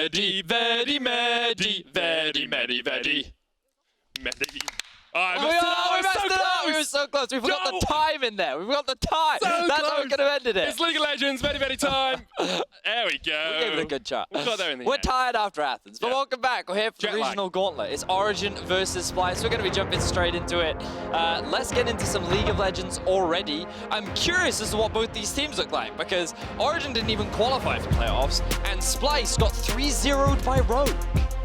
Vedi, Vedi, Medi, Vedi, Medi, Vedi. Medi. Oh, we messed it up! We were so close. We forgot the time in there. We forgot the time. So That's close. how we could have ended it. It's League of Legends, Vedi, Vedi time. There we go. We gave it a good shot. We got there in the We're end. tired after Athens, but Yeah. welcome back. We're here for the Jet lag. regional gauntlet. It's Origen versus Splyce. We're going to be jumping straight into it. Let's get into some League of Legends already. I'm curious as to what both these teams look like, because Origen didn't even qualify for playoffs, and Splyce got 3-0'd by Rogue.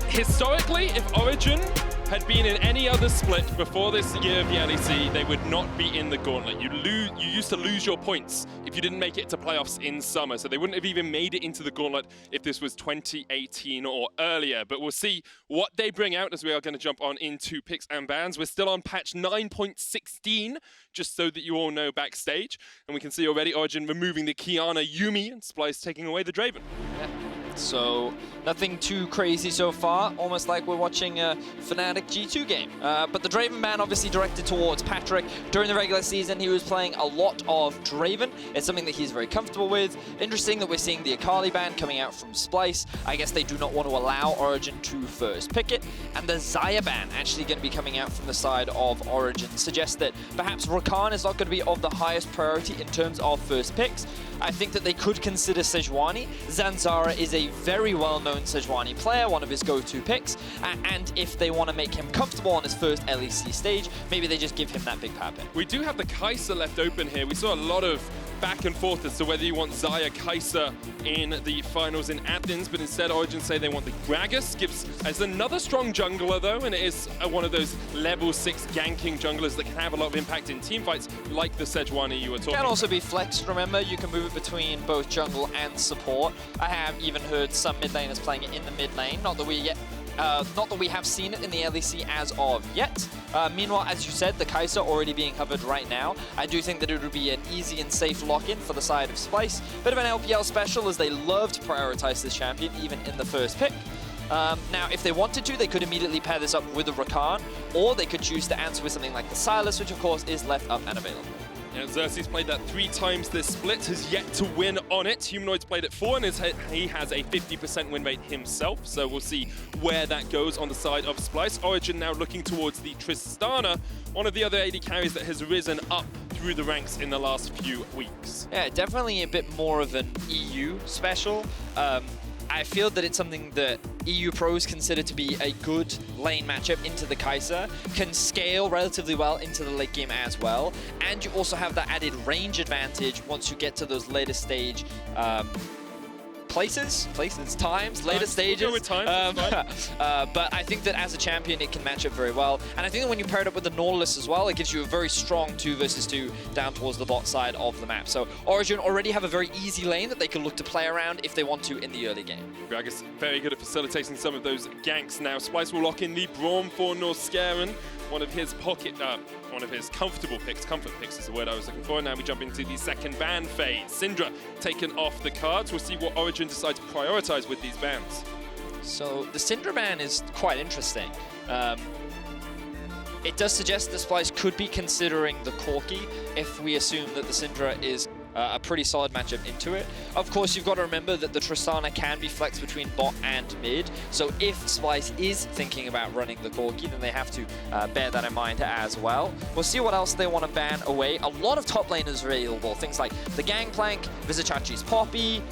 Historically, if Origen had been in any other split before this year of the LEC, they would not be in the gauntlet. You used to lose your points if you didn't make it to playoffs in summer, so they wouldn't have even made it into the gauntlet if this was 2018 or earlier. But we'll see what they bring out as we are going to jump on into picks and bans. We're still on patch 9.16, just so that you all know backstage. And we can see already Origen removing the Qiyana Yuumi and Splyce taking away the Draven. Yeah. So nothing too crazy so far, almost like we're watching a Fnatic G2 game. But the Draven ban obviously directed towards Patrik. During the regular season, he was playing a lot of Draven. It's something that he's very comfortable with. Interesting that we're seeing the Akali ban coming out from Splyce. I guess they do not want to allow Origen to first pick it. And the Xayah ban actually going to be coming out from the side of Origen. Suggests that perhaps Rakan is not going to be of the highest priority in terms of first picks. I think that they could consider Sejuani. Zanzarah is a very well-known Sejuani player, one of his go-to picks, and if they want to make him comfortable on his first LEC stage, maybe they just give him that big power pick. We do have the Kai'Sa left open here. We saw a lot of back and forth as to whether you want Xayah Kai'Sa in the finals in Athens, but instead Origen say they want the Gragas. Gibbs as another strong jungler though, and it is one of those level 6 ganking junglers that can have a lot of impact in team fights, like the Sejuani you were talking about. Can also be flexed, remember, you can move it between both jungle and support. I have even heard some mid laners playing it in the mid lane, not that we have seen it in the LEC as of yet. Meanwhile, as you said, the Kai'Sa already being covered right now. I do think that it would be an easy and safe lock-in for the side of Splyce. Bit of an LPL special, as they love to prioritize this champion, even in the first pick. Now, if they wanted to, they could immediately pair this up with the Rakan, or they could choose to answer with something like the Sylas, which of course is left up and available. Yeah, Xerxe's played that 3 times this split, has yet to win on it. Humanoid's played it 4, and he has a 50% win rate himself, so we'll see where that goes on the side of Splyce. Origen now looking towards the Tristana, one of the other AD carries that has risen up through the ranks in the last few weeks. Yeah, definitely a bit more of an EU special. I feel that it's something that EU pros consider to be a good lane matchup into the Kai'Sa, can scale relatively well into the late game as well, and you also have that added range advantage once you get to those later stage later stages. We'll go with time, but I think that as a champion, it can match up very well. And I think that when you pair it up with the Nautilus as well, it gives you a very strong 2 versus 2 down towards the bot side of the map. So Origen already have a very easy lane that they can look to play around if they want to in the early game. Gragas very good at facilitating some of those ganks now. Splyce will lock in the Braum for Norskeren, one of his comfortable picks. Comfort picks is the word I was looking for. Now we jump into the second ban phase. Syndra taken off the cards. We'll see what Origen decides to prioritize with these bans. So the Syndra ban is quite interesting. It does suggest that Splyce could be considering the Corki if we assume that the Syndra is a pretty solid matchup into it. Of course, you've got to remember that the Tristana can be flexed between bot and mid, so if Splyce is thinking about running the Corki, then they have to bear that in mind as well. We'll see what else they want to ban away. A lot of top laners available, things like the Gangplank, Vizicsacsi's Poppy,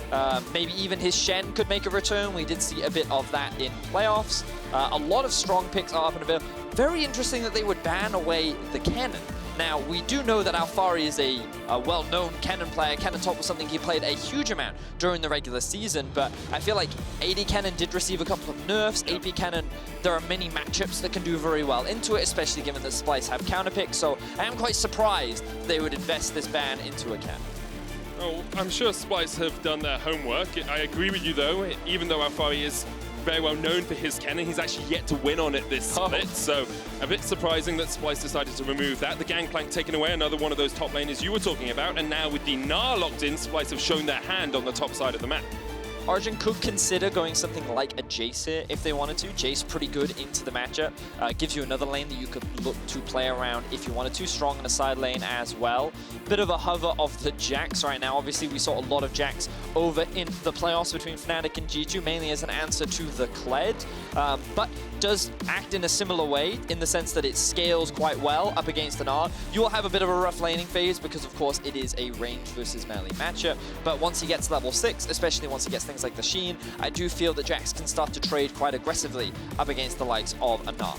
maybe even his Shen could make a return. We did see a bit of that in playoffs. A lot of strong picks are up and available. Very interesting that they would ban away the Cannon. Now, we do know that Alphari is a well-known Cannon player. Cannon top was something he played a huge amount during the regular season, but I feel like AD Cannon did receive a couple of nerfs. AP Cannon, there are many matchups that can do very well into it, especially given that Splyce have counter picks, so I am quite surprised they would invest this ban into a Cannon. Oh, I'm sure Splyce have done their homework. I agree with you though, even though Alphari is very well known for his Cannon, he's actually yet to win on it this split, so a bit surprising that Splyce decided to remove that. The Gangplank taken away, another one of those top laners you were talking about, and now with the Gnar locked in, Splyce have shown their hand on the top side of the map. Origen could consider going something like a Jace here if they wanted to. Jace pretty good into the matchup. Gives you another lane that you could look to play around if you wanted to. Strong in a side lane as well. Bit of a hover of the Jax right now. Obviously, we saw a lot of Jax over in the playoffs between Fnatic and G2, mainly as an answer to the Kled, but does act in a similar way in the sense that it scales quite well up against an R. You will have a bit of a rough laning phase because, of course, it is a range versus melee matchup, but once he gets level 6, especially once he gets things like the Sheen, I do feel that Jax can start to trade quite aggressively up against the likes of a Gnar.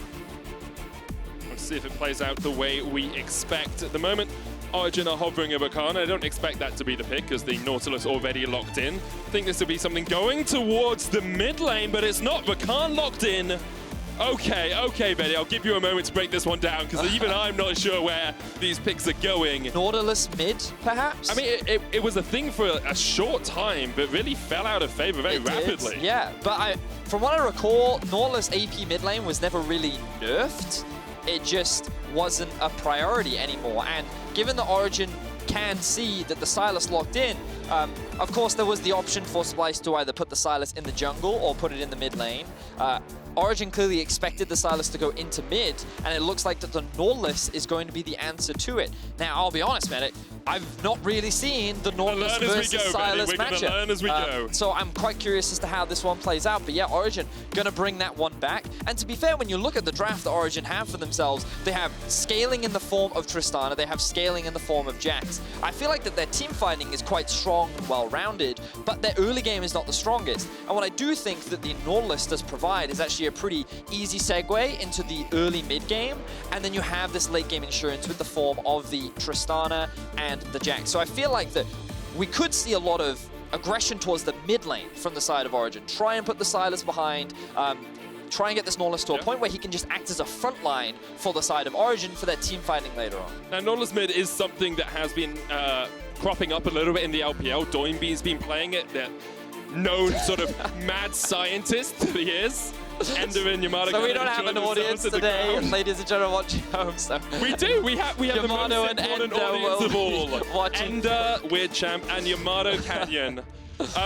Let's see if it plays out the way we expect. At the moment, Origen are hovering over Rakan. I don't expect that to be the pick as the Nautilus already locked in. I think this will be something going towards the mid lane, but it's not. Rakan locked in. Okay, Betty, I'll give you a moment to break this one down because even I'm not sure where these picks are going. Nautilus mid, perhaps? I mean, it was a thing for a short time, but really fell out of favor very rapidly. Yeah, but from what I recall, Nautilus AP mid lane was never really nerfed. It just wasn't a priority anymore. And given that Origen can see that the Sylas locked in, of course there was the option for Splyce to either put the Sylas in the jungle or put it in the mid lane. Origen clearly expected the Sylas to go into mid, and it looks like that the Nautilus is going to be the answer to it. Now, I'll be honest, Medic, I've not really seen the Nautilus versus Sylas matchup. We're learn as we go. So I'm quite curious as to how this one plays out. But yeah, Origen gonna bring that one back. And to be fair, when you look at the draft that Origen have for themselves, they have scaling in the form of Tristana, they have scaling in the form of Jax. I feel like that their team fighting is quite strong and well-rounded, but their early game is not the strongest. And what I do think that the Nautilus does provide is actually a pretty easy segue into the early mid game, and then you have this late game insurance with the form of the Tristana and the Jax. So I feel like that we could see a lot of aggression towards the mid lane from the side of Origen. Try and put the Sylas behind, try and get this Nautilus to a point where he can just act as a front line for the side of Origen for their team fighting later on. Now, Nautilus mid is something that has been cropping up a little bit in the LPL. Doinby's been playing it, that known sort of mad scientist that he is. Ender and YamatoCannon. So we don't have an audience today, ladies and gentlemen watching home. So we do. We have the most important audience of all. Ender, Weird Champ, and YamatoCannon.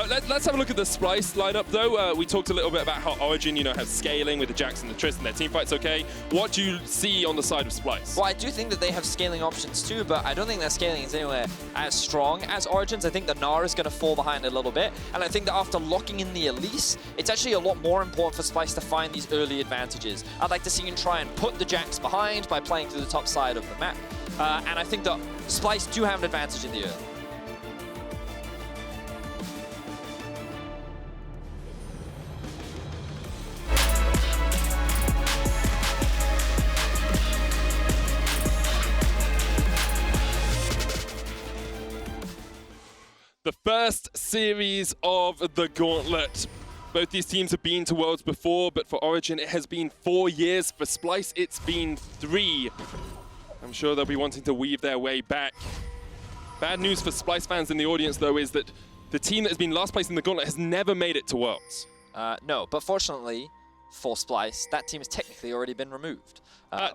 Let's have a look at the Splyce lineup, though. We talked a little bit about how Origen, have scaling with the Jax and the Trist and their team fights. Okay, what do you see on the side of Splyce? Well, I do think that they have scaling options too, but I don't think their scaling is anywhere as strong as Origen's. I think the Gnar is going to fall behind a little bit, and I think that after locking in the Elise, it's actually a lot more important for Splyce to find these early advantages. I'd like to see him try and put the Jax behind by playing through the top side of the map, and I think that Splyce do have an advantage in the early. The first series of the Gauntlet. Both these teams have been to Worlds before, but for Origen it has been 4 years. For Splyce, it's been 3. I'm sure they'll be wanting to weave their way back. Bad news for Splyce fans in the audience, though, is that the team that has been last place in the Gauntlet has never made it to Worlds. No, but fortunately for Splyce, that team has technically already been removed.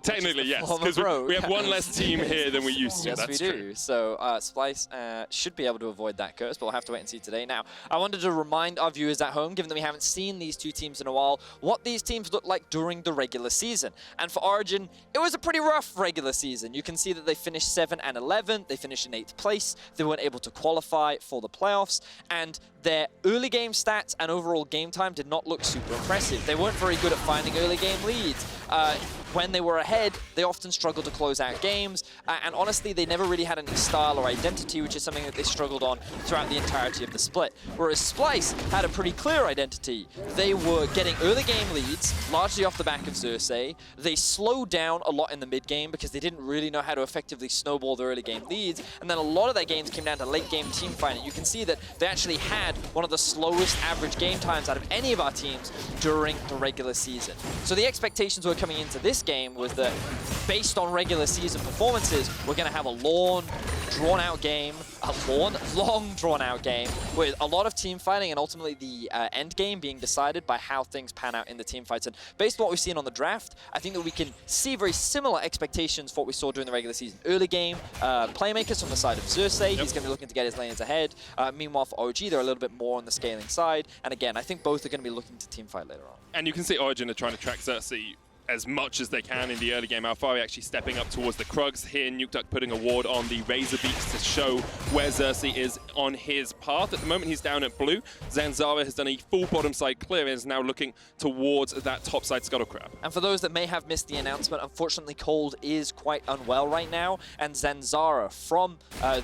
Technically, yes, because we have one less team here than we used to. Yes, That's we do. True. So Splyce should be able to avoid that curse, but we'll have to wait and see today. Now, I wanted to remind our viewers at home, given that we haven't seen these two teams in a while, what these teams look like during the regular season. And for Origen, it was a pretty rough regular season. You can see that they finished 7 and 11. They finished in 8th place. They weren't able to qualify for the playoffs, and their early game stats and overall game time did not look super impressive. They weren't very good at finding early game leads. When they were ahead, they often struggled to close out games, and honestly, they never really had any style or identity, which is something that they struggled on throughout the entirety of the split. Whereas Splyce had a pretty clear identity. They were getting early game leads, largely off the back of Xerxe. They slowed down a lot in the mid game because they didn't really know how to effectively snowball their early game leads, and then a lot of their games came down to late game team fighting. You can see that they actually had one of the slowest average game times out of any of our teams during the regular season. So the expectations were coming into this game was that based on regular season performances, we're going to have a long, drawn-out game, a long drawn-out game, with a lot of team fighting and ultimately the end game being decided by how things pan out in the team fights. And based on what we've seen on the draft, I think that we can see very similar expectations for what we saw during the regular season. Early game, playmakers from the side of Xerxe, he's going to be looking to get his lanes ahead. Meanwhile for OG, they're a little bit more on the scaling side. And again, I think both are going to be looking to team fight later on. And you can see Origen are trying to track Xerxe as much as they can in the early game. Alphari actually stepping up towards the Krugs here. Nukeduck putting a ward on the Razor Beaks to show where Xerxe is on his path. At the moment, he's down at blue. Zanzarah has done a full bottom side clear and is now looking towards that top side Scuttle Crab. And for those that may have missed the announcement, unfortunately, Cold is quite unwell right now. And Zanzarah from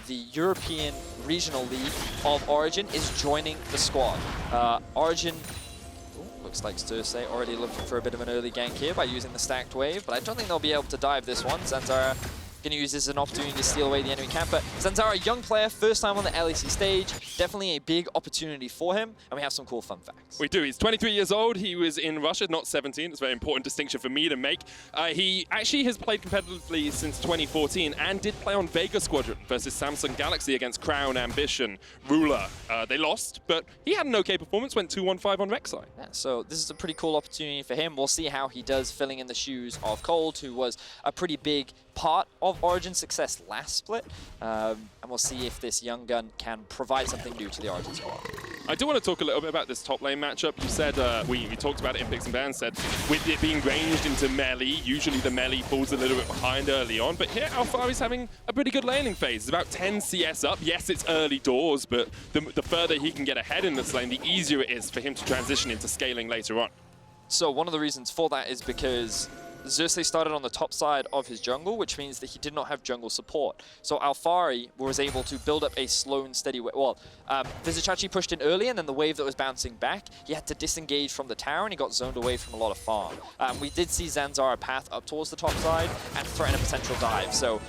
the European Regional League of Origen is joining the squad. Origen... Looks like Xerxe already looking for a bit of an early gank here by using the stacked wave, but I don't think they'll be able to dive this one. Zanzarah going to use this as an opportunity to steal away the enemy camp, but Zanzarah, young player, first time on the LEC stage, definitely a big opportunity for him, and we have some cool fun facts. We do. He's 23 years old. He was in Russia, not 17. It's a very important distinction for me to make. He actually has played competitively since 2014 and did play on Vega Squadron versus Samsung Galaxy against Crown, Ambition, Ruler. They lost, but he had an okay performance, went 2-1-5 on Rek'Sai. Yeah, so this is a pretty cool opportunity for him. We'll see how he does filling in the shoes of Cold, who was a pretty big part of Origen's success last split, and we'll see if this young gun can provide something new to the Origen squad. I do want to talk a little bit about this top lane matchup. You said, we talked about it in Picks and Bans, said with it being ranged into melee, usually the melee falls a little bit behind early on, but here Alphari's having a pretty good laning phase. It's about 10 CS up. Yes, it's early doors, but the further he can get ahead in this lane, the easier it is for him to transition into scaling later on. So one of the reasons for that is because Xerxe started on the top side of his jungle, which means that he did not have jungle support. So Alphari was able to build up a slow and steady way. Well, Vizicsacsi pushed in early, and then the wave that was bouncing back, he had to disengage from the tower, and he got zoned away from a lot of farm. We did see Zanzarah path up towards the top side and threaten a potential dive. So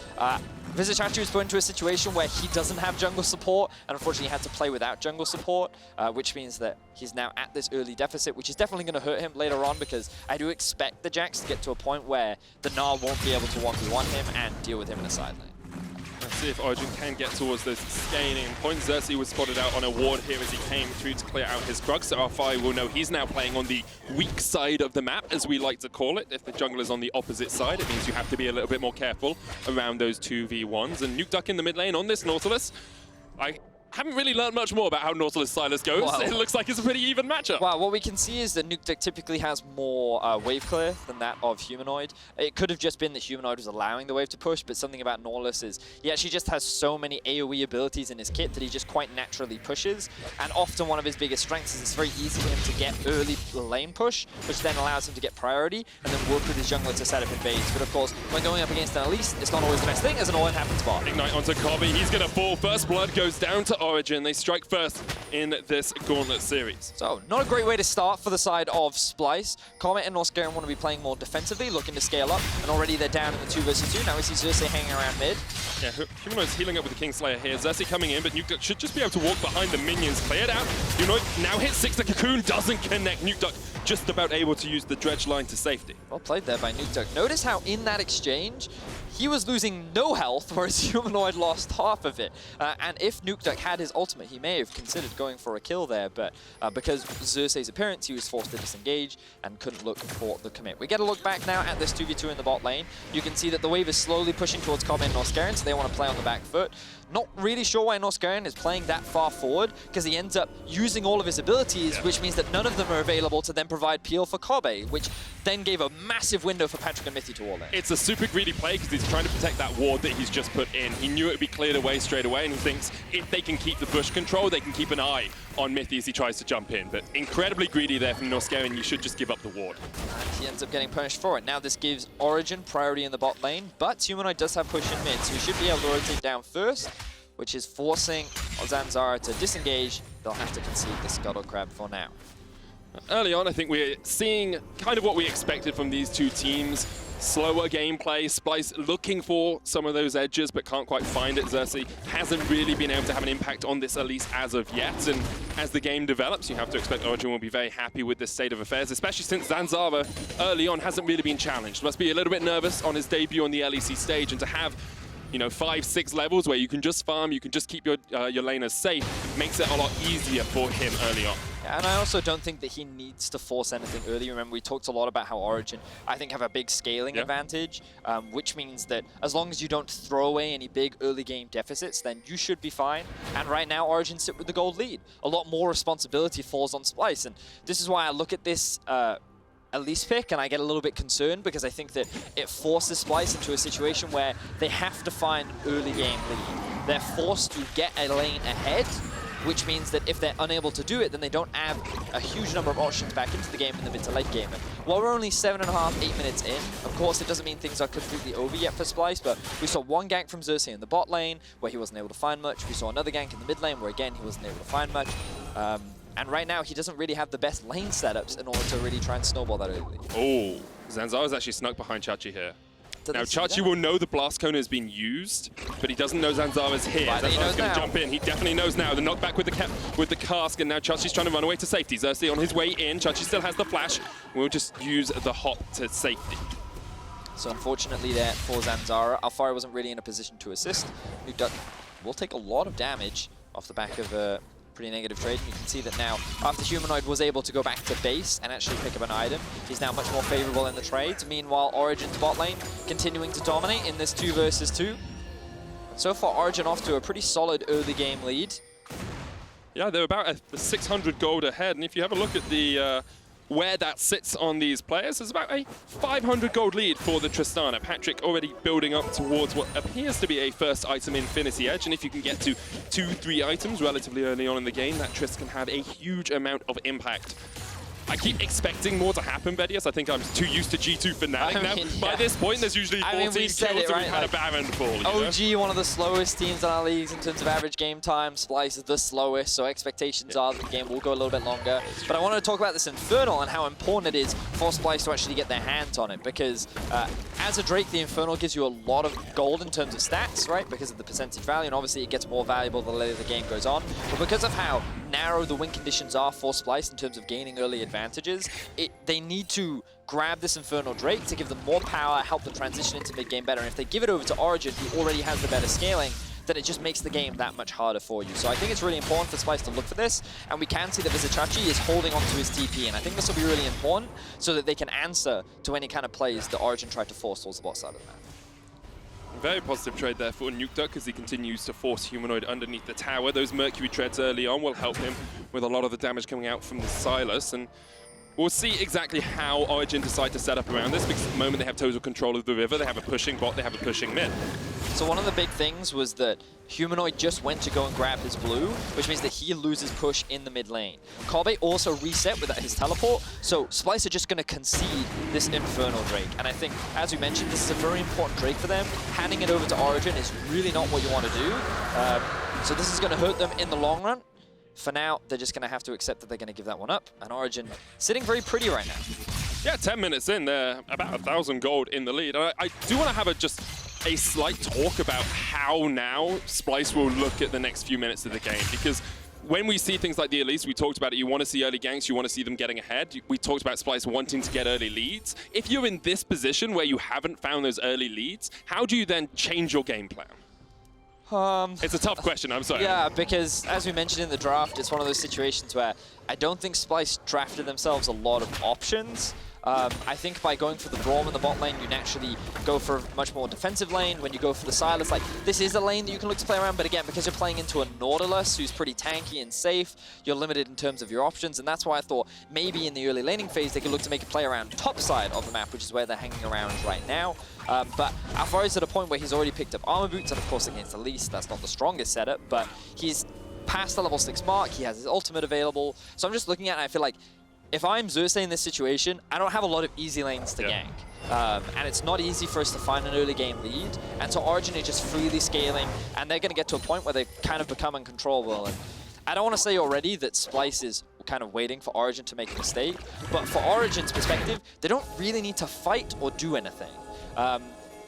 Vizicsacsi was put into a situation where he doesn't have jungle support, and unfortunately had to play without jungle support, which means that he's now at this early deficit, which is definitely going to hurt him later on, because I do expect the Jax to get to a point where the Gnar won't be able to 1v1 him and deal with him in the side lane. Let's see if Origen can get towards those scaling points. Xerxe was spotted out on a ward here as he came through to clear out his Krug, so Alphari will know he's now playing on the weak side of the map, as we like to call it. If the jungle is on the opposite side, it means you have to be a little bit more careful around those 2v1s. And Nukeduck in the mid lane on this Nautilus. I haven't really learned much more about how Nautilus Sylas goes. Wow. It looks like it's a pretty even matchup. Wow, what we can see is that Nukeduck typically has more wave clear than that of Humanoid. It could have just been that Humanoid was allowing the wave to push, but something about Nautilus is he actually just has so many AoE abilities in his kit that he just quite naturally pushes. And often one of his biggest strengths is it's very easy for him to get early lane push, which then allows him to get priority and then work with his jungler to set up invades. But of course, when going up against an Elise, it's not always the best thing, as an all-in happens bot. Ignite onto Kobbe, he's going to fall. First blood goes down to Origen. They strike first in this Gauntlet series. So, not a great way to start for the side of Splyce. Kobbe and Norskeren want to be playing more defensively, looking to scale up, and already they're down in the 2 versus 2. Now we see Xerxe hanging around mid. Yeah, Humanoid's healing up with the Kingslayer here. Xerxe coming in, but Nukeduck should just be able to walk behind the minions. Cleared out. Humanoid now hits 6. The Cocoon doesn't connect. Nukeduck just about able to use the Dredge line to safety. Well played there by Nukeduck. Notice how in that exchange, he was losing no health, whereas Humanoid lost half of it. And if Nukeduck had his ultimate, he may have considered going for a kill there, but because Xerxe's appearance, he was forced to disengage and couldn't look for the commit. We get a look back now at this 2v2 in the bot lane. You can see that the wave is slowly pushing towards Kobbe and Norskeren, so they want to play on the back foot. Not really sure why Norskeren is playing that far forward, because he ends up using all of his abilities, which means that none of them are available to then provide peel for Kobbe, which then gave a massive window for Patrik and Mithy to wall in. It's a super greedy play because he's trying to protect that ward that he's just put in. He knew it would be cleared away straight away, and he thinks if they can keep the bush control, they can keep an eye on Mithy as he tries to jump in. But incredibly greedy there from Norskeren. You should just give up the ward. And he ends up getting punished for it. Now this gives Origen priority in the bot lane, but Humanoid does have push in mid, so he should be able to rotate down first, which is forcing Zanzarah to disengage. They'll have to concede the Scuttle Crab for now. Early on, I think we're seeing kind of what we expected from these two teams. Slower gameplay, Splyce looking for some of those edges but can't quite find it. Xerxe hasn't really been able to have an impact on this Elise as of yet, and as the game develops, you have to expect Origen will be very happy with this state of affairs, especially since Zanzarah early on hasn't really been challenged. Must be a little bit nervous on his debut on the LEC stage, and to have you know, 5, 6 levels where you can just farm, you can just keep your laners safe, makes it a lot easier for him early on. And I also don't think that he needs to force anything early. Remember, we talked a lot about how Origen, I think, have a big scaling advantage, which means that as long as you don't throw away any big early game deficits, then you should be fine. And right now, Origen sit with the gold lead. A lot more responsibility falls on Splyce, and this is why I look at this Elise pick and I get a little bit concerned, because I think that it forces Splyce into a situation where they have to find an early game lead. They're forced to get a lane ahead, which means that if they're unable to do it, then they don't add a huge number of options back into the game in the mid to late game. And while we're only 7.5, 8 minutes in, of course it doesn't mean things are completely over yet for Splyce, but we saw one gank from Xerxe in the bot lane where he wasn't able to find much. We saw another gank in the mid lane where again he wasn't able to find much. And right now he doesn't really have the best lane setups in order to really try and snowball that early. Oh, Zanzarah's actually snuck behind Sjokz here. Now, Sjokz will know the blast cone has been used, but he doesn't know Zanzarah's here. Zanzarah's going to jump in. He definitely knows now. The knockback with the cask, and now Sjokz trying to run away to safety. Xerxe on his way in. Sjokz still has the flash. We'll just use the hop to safety. So unfortunately there for Zanzarah, Alphari wasn't really in a position to assist. Nukeduck will take a lot of damage off the back of a pretty negative trade. And you can see that now, after Humanoid was able to go back to base and actually pick up an item, he's now much more favorable in the trades. Meanwhile, Origen's bot lane continuing to dominate in this 2 versus 2. So far, Origen off to a pretty solid early game lead. Yeah, they're about 600 gold ahead, and if you have a look at the where that sits on these players, there's about a 500 gold lead for the Tristana. Patrik already building up towards what appears to be a first item Infinity Edge, and if you can get to 2, 3 items relatively early on in the game, that Trist can have a huge amount of impact. I keep expecting more to happen, Vedius. I think I'm too used to G2 Fnatic now. By this point, there's usually 14 kills, so we've had a Baron fall. OG, one of the slowest teams in our leagues in terms of average game time. Splyce is the slowest, so expectations are that the game will go a little bit longer. But I wanted to talk about this Infernal and how important it is for Splyce to actually get their hands on it, because as a Drake, the Infernal gives you a lot of gold in terms of stats, right? Because of the percentage value, and obviously it gets more valuable the later the game goes on. But because of how narrow the win conditions are for Splyce in terms of gaining early advantages, they need to grab this Infernal Drake to give them more power, help them transition into mid-game better. And if they give it over to Origen, who already has the better scaling, then it just makes the game that much harder for you. So I think it's really important for Splyce to look for this, and we can see that Vizicsacsi is holding on to his TP, and I think this will be really important so that they can answer to any kind of plays that Origen tried to force towards the bot side of the map. Very positive trade there for Nukeduck as he continues to force Humanoid underneath the tower. Those Mercury treads early on will help him with a lot of the damage coming out from the Sylas, and we'll see exactly how Origen decide to set up around this, because at the moment they have total control of the river. They have a pushing bot, they have a pushing mid. So one of the big things was that Humanoid just went to go and grab his blue, which means that he loses push in the mid lane. Kobbe also reset with his teleport, so Splyce are just going to concede this Infernal Drake. And I think, as we mentioned, this is a very important Drake for them. Handing it over to Origen is really not what you want to do. So this is going to hurt them in the long run. For now, they're just going to have to accept that they're going to give that one up. And Origen sitting very pretty right now. Yeah, 10 minutes in, they're about 1,000 gold in the lead. I do want to have just a slight talk about how now Splyce will look at the next few minutes of the game, because when we see things like the Elise, we talked about it, you want to see early ganks, you want to see them getting ahead. We talked about Splyce wanting to get early leads. If you're in this position where you haven't found those early leads, how do you then change your game plan? It's a tough question, I'm sorry. Yeah, because as we mentioned in the draft, it's one of those situations where I don't think Splyce drafted themselves a lot of options. I think by going for the Braum in the bot lane, you naturally go for a much more defensive lane. When you go for the Sylas, like, this is a lane that you can look to play around, but again, because you're playing into a Nautilus who's pretty tanky and safe, you're limited in terms of your options, and that's why I thought maybe in the early laning phase, they could look to make a play around top side of the map, which is where they're hanging around right now. But Alphari's at a point where he's already picked up armor boots, and of course against Elise, that's not the strongest setup, but he's past the level 6 mark, he has his ultimate available, so I'm just looking at it and I feel like if I'm Xerxe in this situation, I don't have a lot of easy lanes to gank. And it's not easy for us to find an early game lead. And so Origen is just freely scaling, and they're going to get to a point where they kind of become uncontrollable. And I don't want to say already that Splyce is kind of waiting for Origen to make a mistake, but for Origen's perspective, they don't really need to fight or do anything.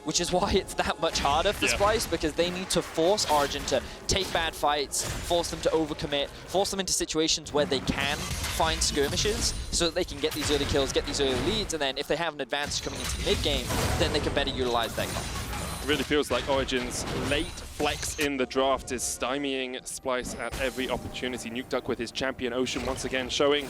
Which is why it's that much harder for Splyce, because they need to force Origen to take bad fights, force them to overcommit, force them into situations where they can find skirmishes so that they can get these early kills, get these early leads, and then if they have an advantage coming into the mid-game, then they can better utilize that gun. really feels like Origen's late flex in the draft is stymieing Splyce at every opportunity. Nukeduck with his champion Ocean once again showing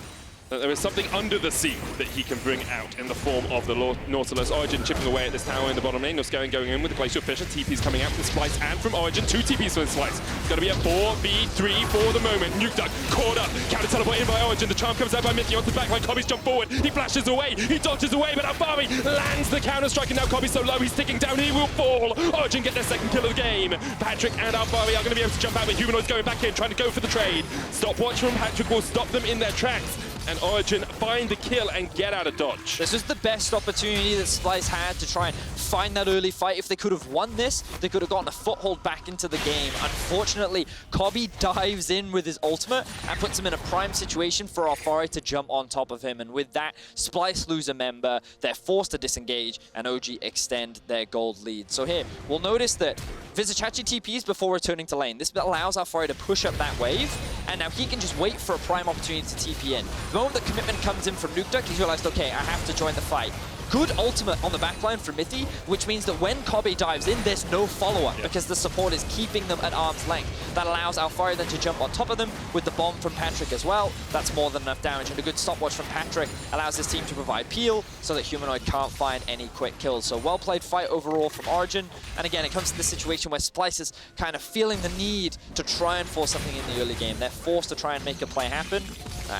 that there is something under the sea that he can bring out in the form of the Nautilus. Origen chipping away at this tower in the bottom lane. Norskeren going in with the Glacial Fissure. TP's coming out from Splyce and from Origen. 2 TPs from Splyce. It's going to be a 4v3 for the moment. Nukeduck caught up. Counter teleport in by Origen. The charm comes out by Mithy onto the backline. Kobbe's jump forward. He flashes away. He dodges away, but Alphari lands the counter strike. And now Kobbe's so low, he's sticking down. He will fall. Origen get their second kill of the game. Patrik and Alphari are going to be able to jump out, but Humanoid's going back in, trying to go for the trade. Stopwatch from Patrik will stop them in their tracks. And Origen find the kill and get out of dodge. This was the best opportunity that Splyce had to try and find that early fight. If they could have won this, they could have gotten a foothold back into the game. Unfortunately, Kobbe dives in with his ultimate and puts him in a prime situation for Alphari to jump on top of him. And with that, Splyce lose a member, they're forced to disengage, and OG extend their gold lead. So here, we'll notice that Vizicsacsi TPs before returning to lane. This allows Alphari to push up that wave, and now he can just wait for a prime opportunity to TP in. The moment that commitment comes in from Nukeduck, he's realized, okay, I have to join the fight. Good ultimate on the backline from Mithy, which means that when Kobbe dives in, there's no follow-up because the support is keeping them at arm's length. That allows Alphari then to jump on top of them with the bomb from Patrik as well. That's more than enough damage, and a good stopwatch from Patrik allows his team to provide peel so that Humanoid can't find any quick kills. So well-played fight overall from Origen. And again, it comes to the situation where Splyce is kind of feeling the need to try and force something in the early game. They're forced to try and make a play happen,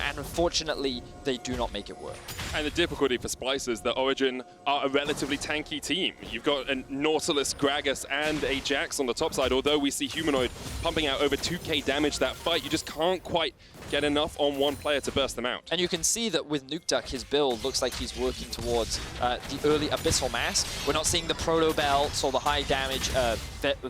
and unfortunately, they do not make it work. And the difficulty for Splyce is that Origen are a relatively tanky team. You've got a Nautilus, Gragas, and a Xerxe on the top side. Although we see Humanoid pumping out over 2k damage that fight, you just can't quite get enough on one player to burst them out. And you can see that with Nukeduck, his build looks like he's working towards the early Abyssal Mass. We're not seeing the Proto Belts or the high damage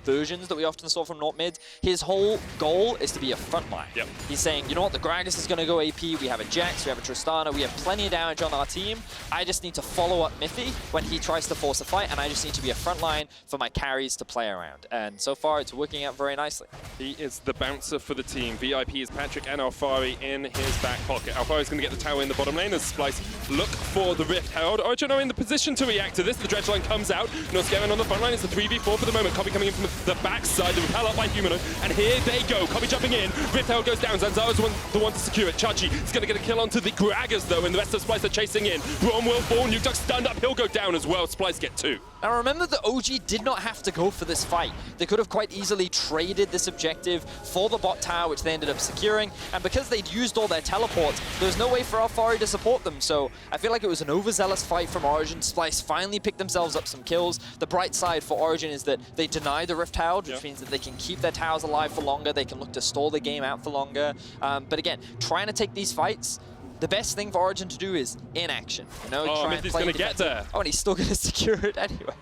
versions that we often saw from Nort Mid. His whole goal is to be a frontline. Yep. He's saying, you know what, the Gragas is going to go AP, we have a Xerxe, we have a Tristana, we have plenty of damage on our team. I just need to follow up Mithy when he tries to force a fight, and I just need to be a frontline for my carries to play around. And so far, it's working out very nicely. He is the bouncer for the team. VIP is Patrik and Alphari in his back pocket. Alphari's going to get the tower in the bottom lane as Splyce look for the Rift Herald. Origen are in the position to react to this. The dredge line comes out. Norskeren on the front line. It's the 3v4 for the moment. Kobbe coming in from the backside. The repel up by Humanoid. And here they go. Kobbe jumping in. Rift Herald goes down. Zanzarah's the one to secure it. Chachi is going to get a kill onto the Gragas though, and the rest of Splyce are chasing in. Braum will fall. Nukeduck stunned up. He'll go down as well. Splyce get 2. Now remember that OG did not have to go for this fight. They could have quite easily traded this objective for the bot tower, which they ended up securing. And because they'd used all their teleports, there was no way for Alphari to support them. So I feel like it was an overzealous fight from Origen. Splyce finally picked themselves up some kills. The bright side for Origen is that they deny the Rift Herald, which means that they can keep their towers alive for longer. They can look to stall the game out for longer. But again, trying to take these fights, the best thing for Origen to do is inaction. You know, try and Mithy's play going to get there. Oh, and he's still going to secure it anyway.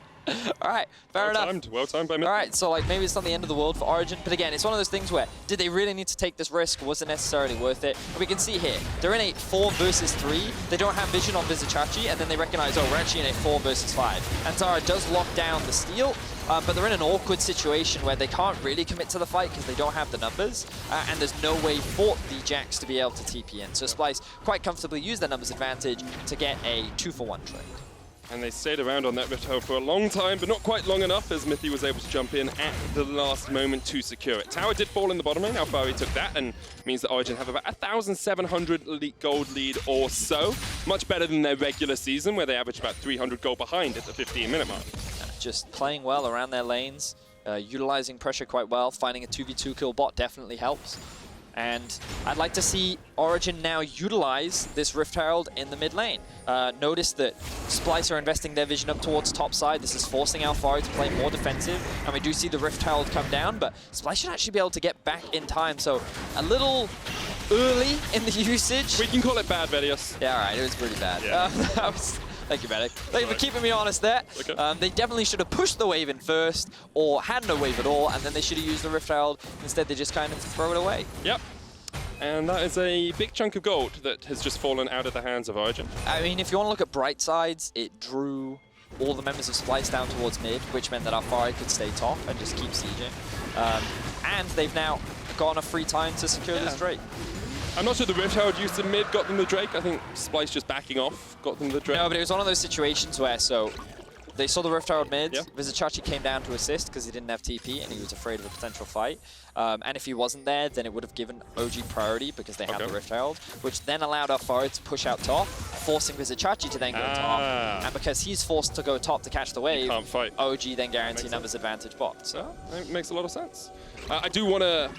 All right, fair enough. Well timed by Mithy. All right, so like maybe it's not the end of the world for Origen, but again, it's one of those things where did they really need to take this risk? Was it necessarily worth it? And we can see here, they're in a 4 versus 3. They don't have vision on Vizicsacsi, and then they recognize, oh, we're actually in a 4 versus 5. And Zanzarah does lock down the steal, but they're in an awkward situation where they can't really commit to the fight because they don't have the numbers, and there's no way for the Xerxe to be able to TP in. So Splyce quite comfortably use their numbers advantage to get a 2-for-1 trade. And they stayed around on that Rift Herald for a long time, but not quite long enough as Mithy was able to jump in at the last moment to secure it. Tower did fall in the bottom lane. Alphari took that, and means that Origen have about 1,700 gold lead or so. Much better than their regular season, where they averaged about 300 gold behind at the 15-minute mark. Just playing well around their lanes, utilizing pressure quite well. Finding a 2v2 kill bot definitely helps. And I'd like to see Origen now utilize this Rift Herald in the mid lane. Notice that Splyce are investing their vision up towards top side. This is forcing Alphari to play more defensive. And we do see the Rift Herald come down, but Splyce should actually be able to get back in time. So a little early in the usage. We can call it bad, Vedius. Yeah, all right, it was pretty bad. Yeah. Thank you, Patrik. Thank you for keeping me honest there. Okay. They definitely should have pushed the wave in first, or had no wave at all, and then they should have used the Rift Herald. Instead, they just kind of throw it away. Yep. And that is a big chunk of gold that has just fallen out of the hands of Origen. I mean, if you want to look at bright sides, it drew all the members of Splyce down towards mid, which meant that Alphari could stay top and just keep sieging. And they've now gotten a free time to secure this Drake. I'm not sure the Rift Herald used in mid got them the Drake. I think Splyce just backing off got them the Drake. No, but it was one of those situations where, so They saw the Rift Herald mid. Yeah. Vizicsacsi came down to assist because he didn't have TP and he was afraid of a potential fight. And if he wasn't there, then it would have given OG priority because they have the Rift Herald, which then allowed Alphari to push out top, forcing Vizicsacsi to then go top. And because he's forced to go top to catch the wave, can't fight. OG then guarantee numbers advantage bot. So it makes a lot of sense. I do want to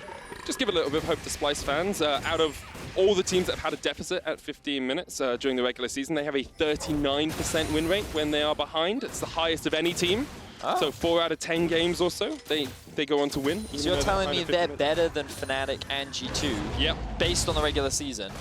just give a little bit of hope to Splyce fans. Out of all the teams that have had a deficit at 15 minutes during the regular season, they have a 39% win rate when they are behind. It's the highest of any team. So 4 out of 10 games or so, they go on to win. So you're telling me they're better than Fnatic and G2 based on the regular season?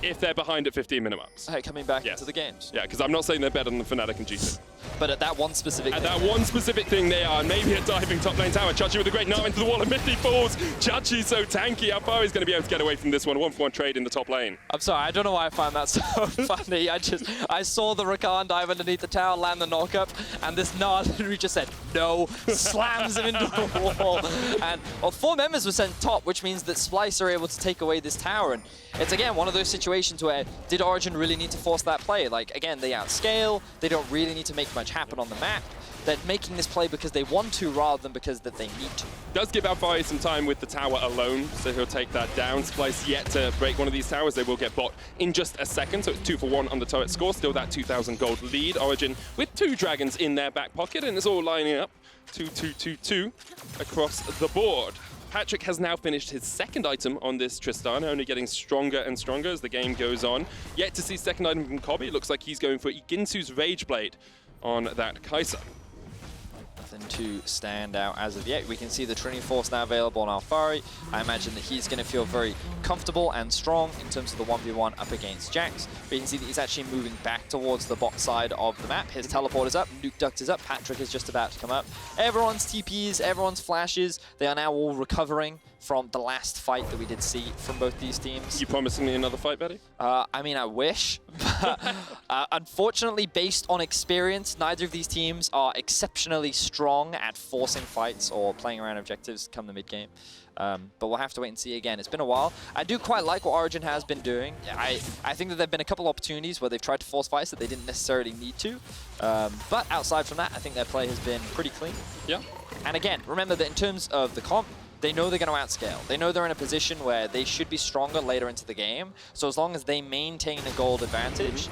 If they're behind at 15-minute marks. Hey, coming back into the games. Yeah, because I'm not saying they're better than Fnatic and G2. But at that one specific thing. At that one specific thing they are, maybe a diving top lane tower. Sjokz with a great Gnar into the wall and Mithy falls. Sjokz so tanky. Alphari's going to be able to get away from this one. 1-for-1 trade in the top lane. I'm sorry, I don't know why I find that so funny. I saw the Rakan dive underneath the tower, land the knock-up, and this Gnar literally just said, no, slams him into the wall. And 4 members were sent top, which means that Splyce are able to take away this tower. And it's, again, one of those situations where did Origen really need to force that play? Like, again, they outscale. They don't really need to make much happen on the map. They're making this play because they want to rather than because that they need to. Does give Alphari some time with the tower alone, so he'll take that down. Splyce yet to break one of these towers. They will get bot in just a second, so it's 2-for-1 on the turret score. Still that 2,000 gold lead. Origen with 2 dragons in their back pocket, and it's all lining up 2-2-2-2 across the board. Patrik has now finished his second item on this Tristana, only getting stronger and stronger as the game goes on. Yet to see second item from Kobbe. It looks like he's going for Iginsu's Rage Blade on that Kai'Sa. Nothing to stand out as of yet. We can see the Trinity Force now available on Alphari. I imagine that he's going to feel very comfortable and strong in terms of the 1v1 up against Sjokz. But you can see that he's actually moving back towards the bot side of the map. His teleport is up, Nukeduck is up, Patrik is just about to come up. Everyone's TPs, everyone's flashes, they are now all recovering from the last fight that we did see from both these teams. You promising me another fight, Betty? I mean, I wish. Unfortunately, based on experience, neither of these teams are exceptionally strong at forcing fights or playing around objectives come the mid-game. But we'll have to wait and see again. It's been a while. I do quite like what Origen has been doing. I think that there have been a couple opportunities where they've tried to force fights that they didn't necessarily need to. But outside from that, I think their play has been pretty clean. Yeah. And again, remember that in terms of the comp, they know they're going to outscale. They know they're in a position where they should be stronger later into the game. So as long as they maintain a gold advantage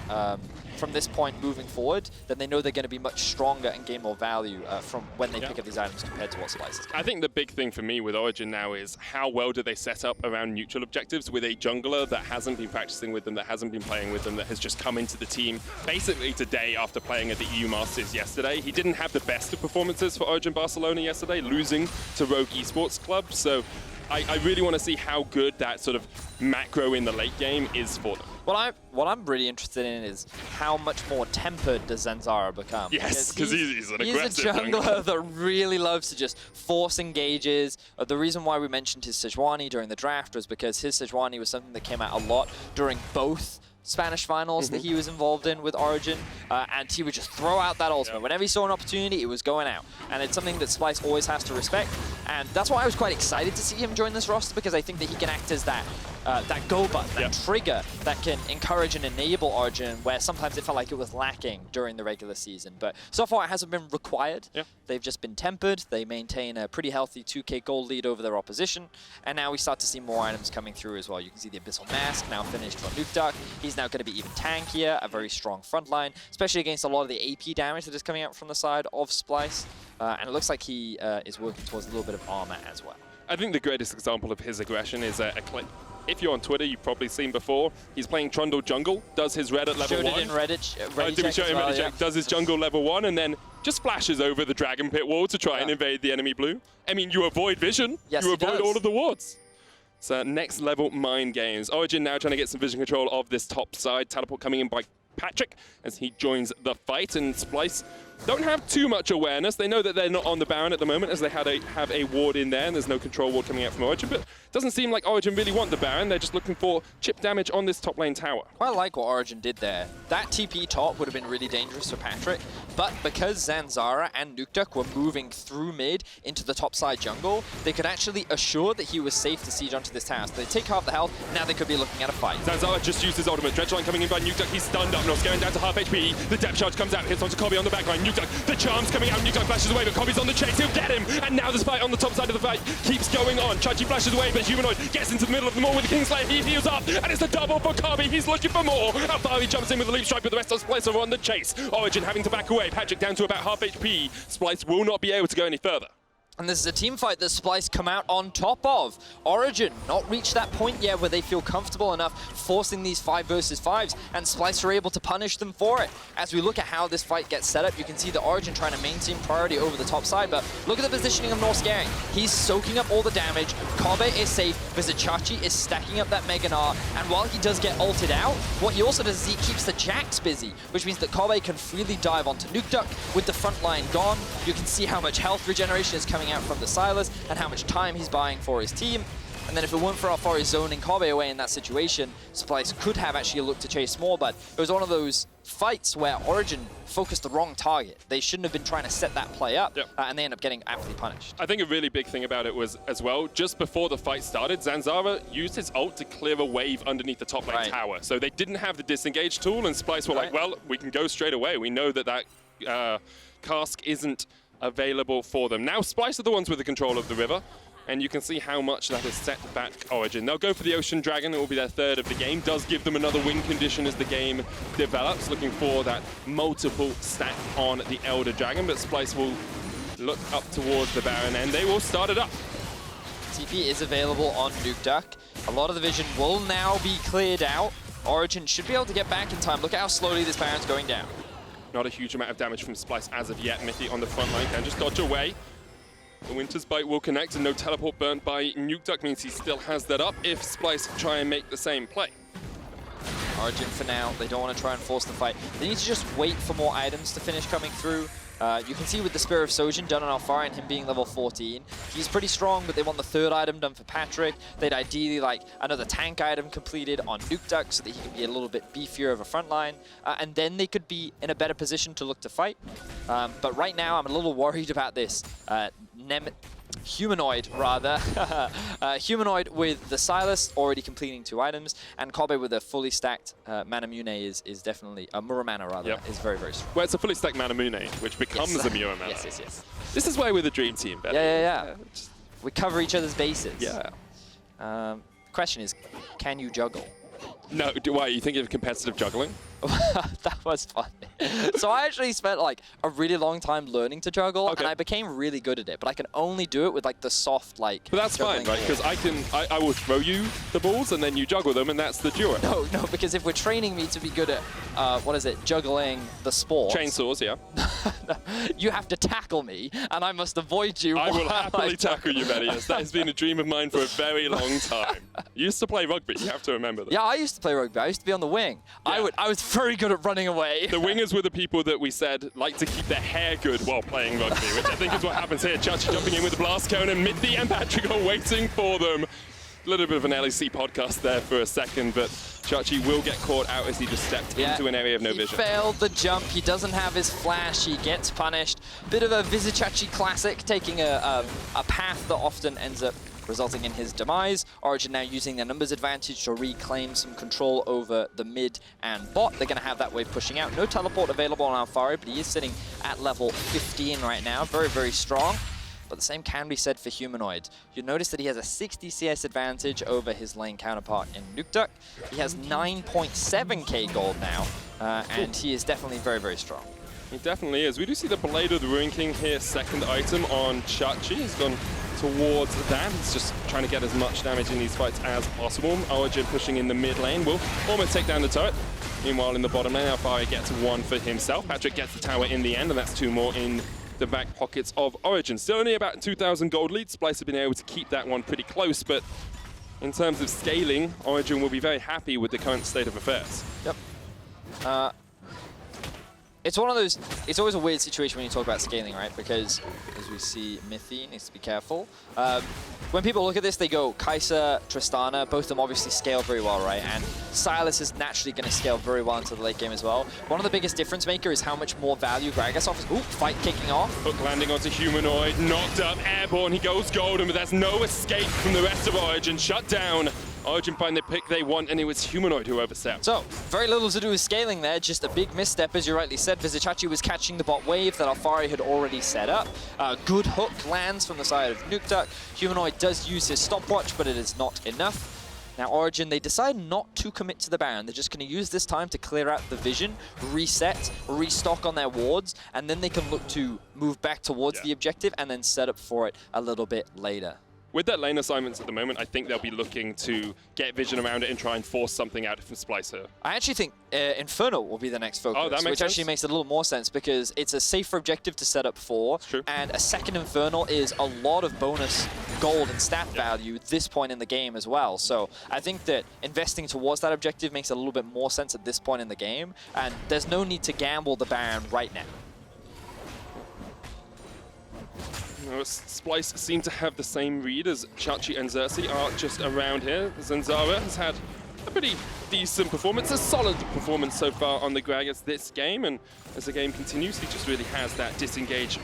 from this point moving forward, then they know they're going to be much stronger and gain more value from when they pick up these items compared to what Splyce is. I think the big thing for me with Origen now is how well do they set up around neutral objectives with a jungler that hasn't been practicing with them, that hasn't been playing with them, that has just come into the team basically today after playing at the EU Masters yesterday. He didn't have the best of performances for Origen Barcelona yesterday, losing to Rogue Esports Club. So I really want to see how good that sort of macro in the late game is for them. What I'm really interested in is how much more tempered does Zanzarah become. Yes, because he's an aggressive He's a jungler that really loves to just force engages. The reason why we mentioned his Sejuani during the draft was because his Sejuani was something that came out a lot during both Spanish finals that he was involved in with Origen, and he would just throw out that ultimate. Whenever he saw an opportunity, it was going out. And it's something that Splyce always has to respect. And that's why I was quite excited to see him join this roster, because I think that he can act as that go button, that trigger that can encourage and enable Origen, where sometimes it felt like it was lacking during the regular season. But so far it hasn't been required. They've just been tempered. They maintain a pretty healthy 2k gold lead over their opposition. And now we start to see more items coming through as well. You can see the Abyssal Mask now finished for Nukeduck. He's now going to be even tankier, a very strong front line, especially against a lot of the AP damage that is coming out from the side of Splyce. And it looks like he is working towards a little bit of armor as well. I think the greatest example of his aggression is a clip. If you're on Twitter, you've probably seen before. He's playing Trundle jungle, does his red at level 1. Showed it in Reddit. Did we show him Reddit check? Does his jungle level 1 and then just flashes over the Dragon Pit wall to try and invade the enemy blue. I mean, you avoid vision. Yes, you avoid all of the wards. So next level mind games. Origen now trying to get some vision control of this top side. Teleport coming in by Patrik as he joins the fight, and Splyce don't have too much awareness. They know that they're not on the Baron at the moment, as they have a ward in there, and there's no control ward coming out from Origen, but it doesn't seem like Origen really want the Baron. They're just looking for chip damage on this top lane tower. I like what Origen did there. That TP top would have been really dangerous for Patrik, but because Zanzarah and Nukeduck were moving through mid into the top side jungle, they could actually assure that he was safe to siege onto this tower. So they take half the health, now they could be looking at a fight. Zanzarah just used his ultimate. Dredge line coming in by Nukeduck. He's stunned up. Norskeren down to half HP. The depth charge comes out, hits onto Kobbe on the back line. Nukeduck. The charm's coming out, Nukeduck flashes away, but Kobbe's on the chase, he'll get him! And now this fight on the top side of the fight keeps going on. Sjokz flashes away, but Humanoid gets into the middle of them all with the Kingslayer, he heals up, and it's a double for Kobbe, he's looking for more! Alphari jumps in with a leap strike, but the rest of Splyce are on the chase. Origen having to back away, Patrik down to about half HP. Splyce will not be able to go any further. And this is a team fight that Splyce come out on top of. Origen not reached that point yet where they feel comfortable enough forcing these 5 versus 5s, and Splyce are able to punish them for it. As we look at how this fight gets set up, you can see the Origen trying to maintain priority over the top side, but look at the positioning of Norskeren. He's soaking up all the damage, Kobbe is safe, Vizicsacsi is stacking up that Mega Gnar, and while he does get ulted out, what he also does is he keeps the Jacks busy, which means that Kobbe can freely dive onto Nukeduck with the front line gone. You can see how much health regeneration is coming out from the Sylas and how much time he's buying for his team. And then if it weren't for Alphari zoning Kobbe away in that situation, Splyce could have actually looked to chase more, but it was one of those fights where Origen focused the wrong target. They shouldn't have been trying to set that play up, and they end up getting aptly punished. I think a really big thing about it was, as well, just before the fight started, Zanzarah used his ult to clear a wave underneath the top lane tower. So they didn't have the disengage tool, and Splyce were like, well, we can go straight away. We know that that cask isn't available for them. Now Splyce are the ones with the control of the river, and you can see how much that has set back Origen. They'll go for the Ocean Dragon, it will be their 3rd of the game. Does give them another win condition as the game develops, looking for that multiple stack on the Elder Dragon, but Splyce will look up towards the Baron and they will start it up. TP is available on Nukeduck. A lot of the vision will now be cleared out. Origen should be able to get back in time. Look at how slowly this Baron's going down. Not a huge amount of damage from Splyce as of yet. Mithy on the front line can just dodge away. The Winter's Bite will connect, and no teleport burnt by Nukeduck means he still has that up if Splyce try and make the same play. Origen for now, they don't want to try and force the fight. They need to just wait for more items to finish coming through. You can see with the Spear of Sojin done on Alphari and him being level 14, he's pretty strong, but they want the 3rd item done for Patrik. They'd ideally like another tank item completed on Nukeduck so that he can be a little bit beefier of a front line, and then they could be in a better position to look to fight. But right now, I'm a little worried about this. Humanoid, rather. Humanoid with the Sylas already completing 2 items, and Kobbe with a fully stacked Manamune is definitely, Muramana rather, is very, very strong. Well, it's a fully stacked Manamune, which becomes a Muramana. Yes. This is why we're the dream team, Ben. Yeah. We cover each other's bases. Yeah. Question is, can you juggle? No, why? You think of competitive juggling? That was funny. So I actually spent like a really long time learning to juggle, and I became really good at it. But I can only do it with like the soft like. But that's fine, right? Because I will throw you the balls, and then you juggle them, and that's the duo. No, because if we're training me to be good at what is it, juggling the sports. Chainsaws, yeah. You have to tackle me, and I must avoid you. I will happily tackle you, Vedius. That has been a dream of mine for a very long time. You used to play rugby. You have to remember that. Yeah, I used to play rugby. I used to be on the wing. Yeah. I was very good at running away. The wingers were the people that we said like to keep their hair good while playing rugby, which I think is what happens here. Sjokz jumping in with the blast cone, and Mithy and Patrik are waiting for them. A little bit of an LEC podcast there for a second, but Sjokz will get caught out as he just stepped into an area of no vision. He failed the jump. He doesn't have his flash. He gets punished. Bit of a Vizicsacsi classic, taking a path that often ends up resulting in his demise. Origen now using their numbers advantage to reclaim some control over the mid and bot. They're going to have that wave pushing out. No teleport available on Alphari, but he is sitting at level 15 right now. Very, very strong. But the same can be said for Humanoid. You'll notice that he has a 60 CS advantage over his lane counterpart in Nukeduck. He has 9.7k gold now, and he is definitely very, very strong. He definitely is. We do see the Blade of the Ruin King here, 2nd item on Sjokz. He's gone towards that. He's just trying to get as much damage in these fights as possible. Origen pushing in the mid lane will almost take down the turret. Meanwhile, in the bottom lane, Alphari gets 1 for himself. Patrik gets the tower in the end, and that's 2 more in the back pockets of Origen. Still only about 2,000 gold lead. Splyce have been able to keep that one pretty close, but in terms of scaling, Origen will be very happy with the current state of affairs. Yep. It's one of those, it's always a weird situation when you talk about scaling, right? Because as we see, Mithy needs to be careful. When people look at this, they go Kai'Sa, Tristana, both of them obviously scale very well, right? And Sylas is naturally going to scale very well into the late game as well. One of the biggest difference maker is how much more value Gragas offers. Ooh, fight kicking off. Hook landing onto Humanoid, knocked up, airborne, he goes golden, but there's no escape from the rest of Origen. Shut down Origen find the pick they want, and it was Humanoid who overstepped. So, very little to do with scaling there, just a big misstep, as you rightly said. Vizicsacsi was catching the bot wave that Alphari had already set up. Good hook lands from the side of Nukeduck. Humanoid does use his stopwatch, but it is not enough. Now Origen, they decide not to commit to the Baron. They're just going to use this time to clear out the vision, reset, restock on their wards, and then they can look to move back towards the objective and then set up for it a little bit later. With their lane assignments at the moment, I think they'll be looking to get vision around it and try and force something out from Splyce here. I actually think Inferno will be the next focus, that makes which sense. actually makes a little more sense because it's a safer objective to set up for, and a second Infernal is a lot of bonus gold and stat value at this point in the game as well. So I think that investing towards that objective makes a little bit more sense at this point in the game, and there's no need to gamble the Baron right now. Splyce seem to have the same read as Sjokz and Xerxe are just around here. Zanzarah has had a pretty decent performance, a solid performance so far on the Gragas this game, and as the game continues, he just really has that disengage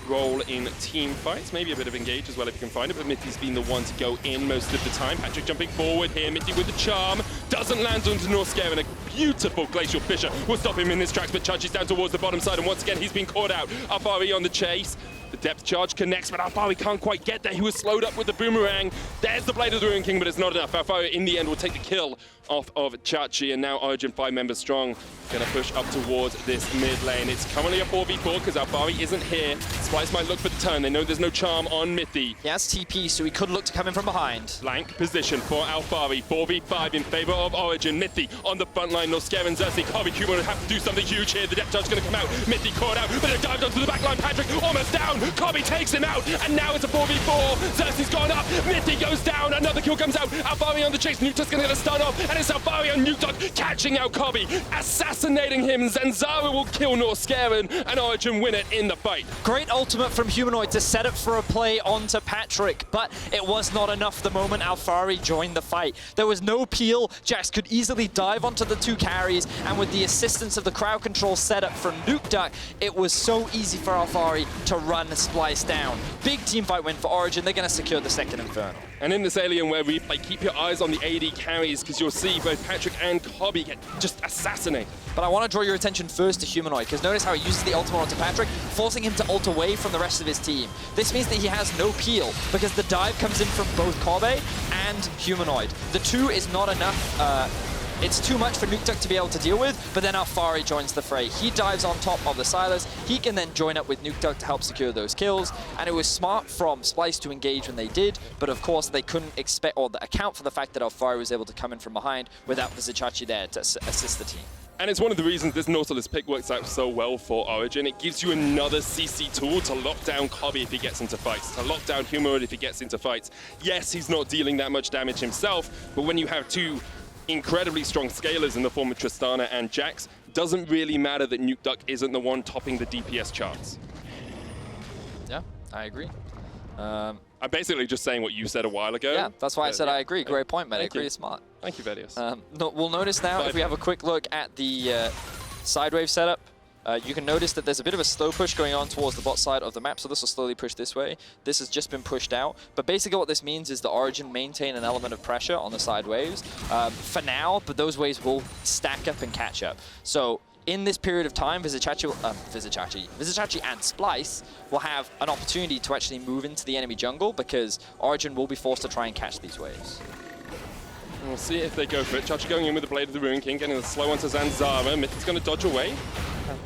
role in team fights. Maybe a bit of engage as well if you can find it, but Mithy's been the one to go in most of the time. Patrik jumping forward here, Mithy with the charm, doesn't land onto Norskeren. A beautiful Glacial Fissure will stop him in his tracks, but Sjokz is down towards the bottom side, and once again he's been caught out. Alphari on the chase. The depth charge connects, but Alphari can't quite get there. He was slowed up with the boomerang. There's the Blade of the Ruin King, but it's not enough. Alphari, in the end, will take the kill off of Sjokz, and now Origen 5 members strong. Gonna push up towards this mid lane. It's currently a 4v4 because Alphari isn't here. Splyce might look for the turn. They know there's no charm on Mithy. He has TP, so he could look to come in from behind. Flank position for Alphari. 4v5 in favor of Origen. Mithy on the front line. Norskeren, Xerxe, Kobbe, Humanoid have to do something huge here. The depth charge is gonna come out. Mithy caught out, but it dived onto the back line. Patrik almost down. Kobbe takes him out, and now it's a 4v4. Xerxe's gone up. Mithy goes down. Another kill comes out. Alphari on the chase. Nukeduck's gonna get a stun off, and it's Alphari on Nukeduck catching out Kobbe, assassinating him. Zanzarah will kill Norskeren, and Origen win it in the fight. Great ultimate from Humanoid to set up for a play onto Patrik, but it was not enough the moment Alphari joined the fight. There was no peel. Jax could easily dive onto the two carries, and with the assistance of the crowd control setup from Nukeduck, it was so easy for Alphari to run Splyce down. Big teamfight win for Origen. They're going to secure the second Inferno. And in this Alienware replay, keep your eyes on the AD carries because you'll see both Patrik and Kobbe get just assassinated. But I want to draw your attention first to Humanoid, because notice how he uses the ultimate onto Patrik, forcing him to ult away from the rest of his team. This means that he has no peel, because the dive comes in from both Kobbe and Humanoid. The two is not enough. It's too much for Nukeduck to be able to deal with, but then Alphari joins the fray. He dives on top of the Sylas. He can then join up with Nukeduck to help secure those kills, and it was smart from Splyce to engage when they did, but of course they couldn't expect or account for the fact that Alphari was able to come in from behind without Vizicsacsi there to assist the team. And it's one of the reasons this Nautilus pick works out so well for Origen. It gives you another CC tool to lock down Kobbe if he gets into fights, to lock down Humanoid if he gets into fights. Yes, he's not dealing that much damage himself, but when you have two incredibly strong scalers in the form of Tristana and Jax, doesn't really matter that Nukeduck isn't the one topping the DPS charts. Yeah, I agree. I'm basically just saying what you said a while ago. Yeah, that's why I said I agree. Great point, Medic. Really smart. Thank you, Vedius. We'll notice now, if we have a quick look at the side wave setup, you can notice that there's a bit of a slow push going on towards the bot side of the map, so this will slowly push this way. This has just been pushed out, but basically what this means is the Origen maintain an element of pressure on the side waves for now, but those waves will stack up and catch up. So in this period of time, Vizicsacsi and Splyce will have an opportunity to actually move into the enemy jungle because Origen will be forced to try and catch these waves. We'll see if they go for it. Sjokz going in with the Blade of the Ruin King, getting the slow onto Zanzarah. Mithy's going to dodge away.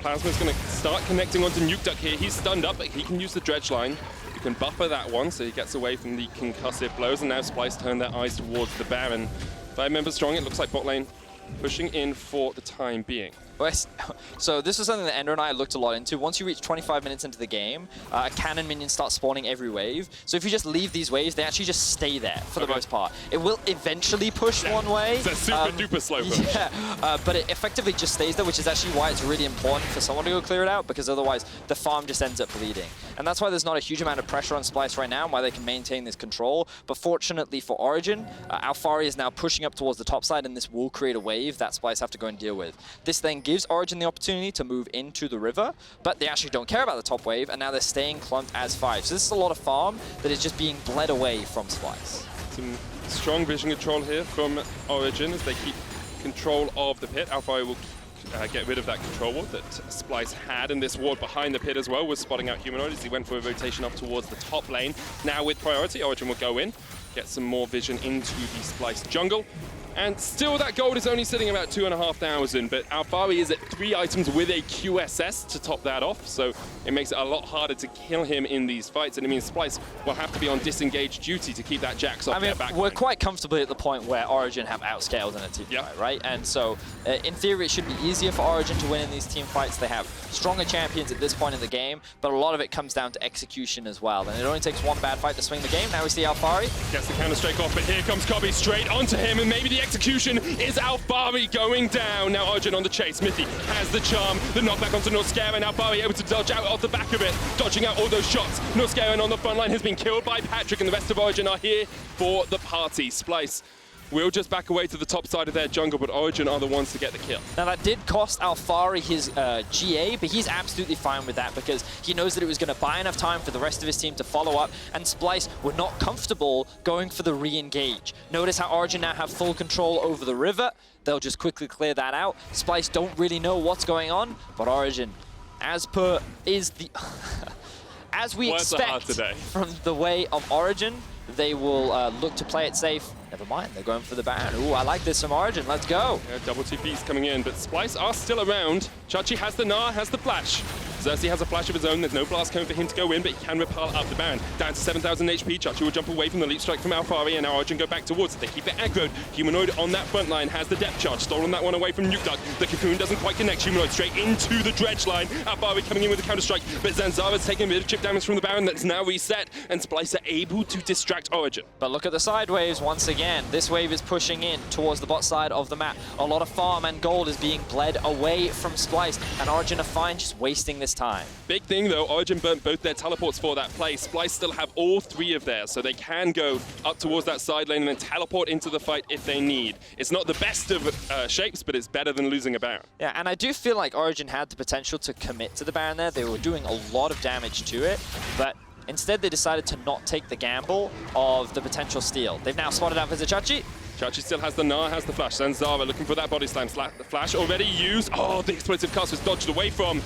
Plasma's going to start connecting onto Nukeduck here. He's stunned up, but he can use the Dredge Line. You can buffer that one, so he gets away from the concussive blows. And now Splyce turn their eyes towards the Baron. 5 members strong. It looks like bot lane pushing in for the time being. So this is something that Ender and I looked a lot into. Once you reach 25 minutes into the game, cannon minions start spawning every wave. So if you just leave these waves, they actually just stay there for the most part. It will eventually push one way. It's a super duper slow push. Yeah, but it effectively just stays there, which is actually why it's really important for someone to go clear it out, because otherwise the farm just ends up bleeding. And that's why there's not a huge amount of pressure on Splyce right now, and why they can maintain this control. But fortunately for Origen, Alphari is now pushing up towards the top side, and this will create a wave that Splyce have to go and deal with. This then gives Origen the opportunity to move into the river, but they actually don't care about the top wave, and now they're staying clumped as 5. So this is a lot of farm that is just being bled away from Splyce. Some strong vision control here from Origen as they keep control of the pit. Alphari will get rid of that control ward that Splyce had, and this ward behind the pit as well was spotting out Humanoid as he went for a rotation up towards the top lane. Now with priority, Origen will go in, get some more vision into the Splyce jungle. And still that gold is only sitting about 2,500, but Alphari is at 3 items with a QSS to top that off, so it makes it a lot harder to kill him in these fights, and it means Splyce will have to be on disengaged duty to keep that Jax off their back we're line. quite comfortably at the point where Origen have outscaled in a team fight, right? And so, in theory, it should be easier for Origen to win in these team fights. They have stronger champions at this point in the game, but a lot of it comes down to execution as well, and it only takes one bad fight to swing the game. Now we see Alphari. Gets the counter-strike off, but here comes Kobbe straight onto him, and maybe the execution is Alphari going down. Now Origen on the chase. Mithy has the charm. The knockback onto Norskeren. Alphari able to dodge out off the back of it, dodging out all those shots. Norskeren on the front line has been killed by Patrik, and the rest of Origen are here for the party. Splyce will just back away to the top side of their jungle, but Origen are the ones to get the kill. Now that did cost Alphari his GA, but he's absolutely fine with that because he knows that it was going to buy enough time for the rest of his team to follow up, and Splyce were not comfortable going for the re-engage. Notice how Origen now have full control over the river. They'll just quickly clear that out. Splyce don't really know what's going on, but Origen, as per is the... as we expect from the way of Origen, they will look to play it safe. Never mind, they're going for the Baron. Ooh, I like this from Origen. Let's go. Yeah, double TPs coming in, but Splyce are still around. Sjokz has the Gnar, has the flash. Xerxe has a flash of his own. There's no blast cone for him to go in, but he can repel up the Baron. Down to 7,000 HP. Sjokz will jump away from the leap strike from Alphari, and now Origen go back towards it. They keep it aggroed. Humanoid on that front line has the depth charge. Stolen that one away from Nukeduck. The cocoon doesn't quite connect. Humanoid straight into the dredge line. Alphari coming in with the counter strike, but Zanzarah's taking a bit of chip damage from the Baron that's now reset, and Splyce are able to distract Origen. But look at the side waves once again. This wave is pushing in towards the bot side of the map. A lot of farm and gold is being bled away from Splyce, and Origen are fine just wasting this time. Big thing though, Origen burnt both their teleports for that play. Splyce still have all 3 of theirs, so they can go up towards that side lane and then teleport into the fight if they need. It's not the best of shapes, but it's better than losing a Baron. Yeah, and I do feel like Origen had the potential to commit to the Baron there. They were doing a lot of damage to it, but instead they decided to not take the gamble of the potential steal. They've now spotted out Vizicsacsi. Sjokz still has the Gnar, has the flash. Zanzarah looking for that body slam. The flash already used. Oh, the explosive cast was dodged away from.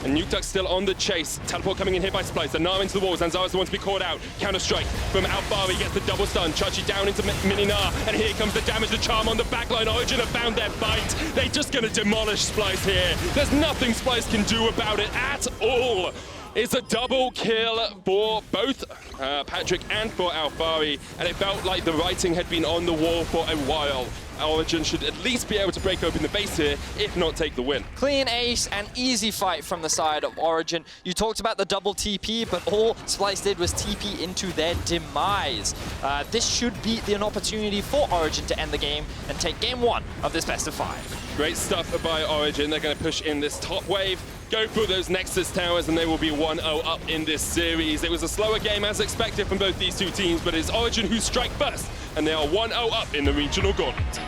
And Nukeduck still on the chase. Teleport coming in here by Splyce. The Gnar into the wall. Zanzarah's the one to be caught out. Counter strike from Alphari. Gets the double stun. Sjokz down into mini Gnar. And here comes the damage. The charm on the backline. Origen have found their fight. They're just going to demolish Splyce here. There's nothing Splyce can do about it at all. It's a double kill for both Patrik and for Alphari, and it felt like the writing had been on the wall for a while. Origen should at least be able to break open the base here, if not take the win. Clean ace and easy fight from the side of Origen. You talked about the double TP, but all Splyce did was TP into their demise. This should be an opportunity for Origen to end the game and take game 1 of this best of 5. Great stuff by Origen. They're going to push in this top wave, go through those Nexus towers, and they will be 1-0 up in this series. It was a slower game as expected from both these 2 teams, but it's Origen who strike first, and they are 1-0 up in the regional gauntlet.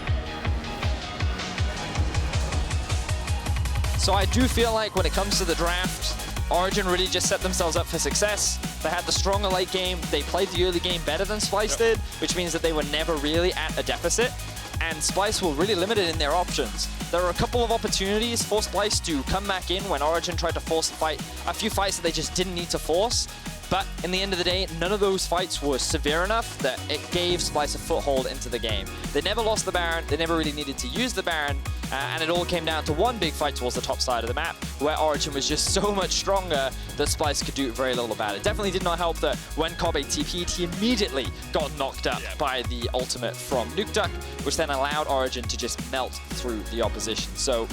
So I do feel like when it comes to the draft, Origen really just set themselves up for success. They had the stronger late game. They played the early game better than Splyce did, which means that they were never really at a deficit. And Splyce were really limited in their options. There were a couple of opportunities for Splyce to come back in when Origen tried to force the fight. A few fights that they just didn't need to force. But in the end of the day, none of those fights were severe enough that it gave Splyce a foothold into the game. They never lost the Baron, they never really needed to use the Baron, and it all came down to one big fight towards the top side of the map, where Origen was just so much stronger that Splyce could do very little about it. Definitely did not help that when Kobbe TP'd, he immediately got knocked up by the ultimate from Nukeduck, which then allowed Origen to just melt through the opposition. So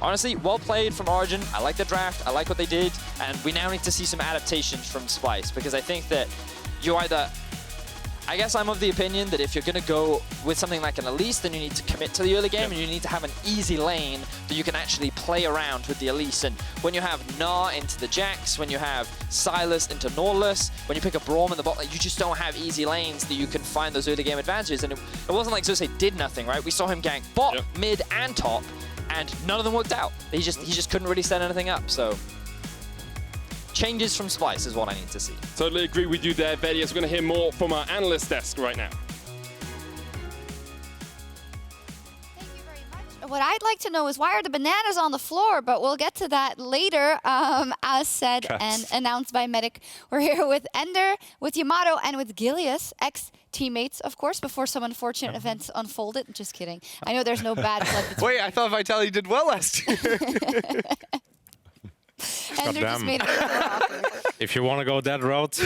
honestly, well played from Origen. I like the draft, I like what they did, and we now need to see some adaptations from Splyce, because I think that you either... I guess I'm of the opinion that if you're going to go with something like an Elise, then you need to commit to the early game, and you need to have an easy lane that you can actually play around with the Elise. And when you have Gnar into the Jax, when you have Sylas into Nautilus, when you pick a Braum in the bot, you just don't have easy lanes that you can find those early game advantages. And it wasn't like Xerxe did nothing, right? We saw him gank bot, mid, and top, and none of them worked out. He just couldn't really set anything up, so... changes from Splyce is what I need to see. Totally agree with you there, Vedius. We're going to hear more from our analyst desk right now. what I'd like to know is why are the bananas on the floor? But we'll get to that later. As said and announced by Medic, we're here with Ender, with Yamato, and with Gilius, ex-teammates, of course, before some unfortunate events unfolded. Just kidding. I know there's no bad blood between. Wait, I thought Vitality did well last year. Ender just made it awkward. If you want to go that route,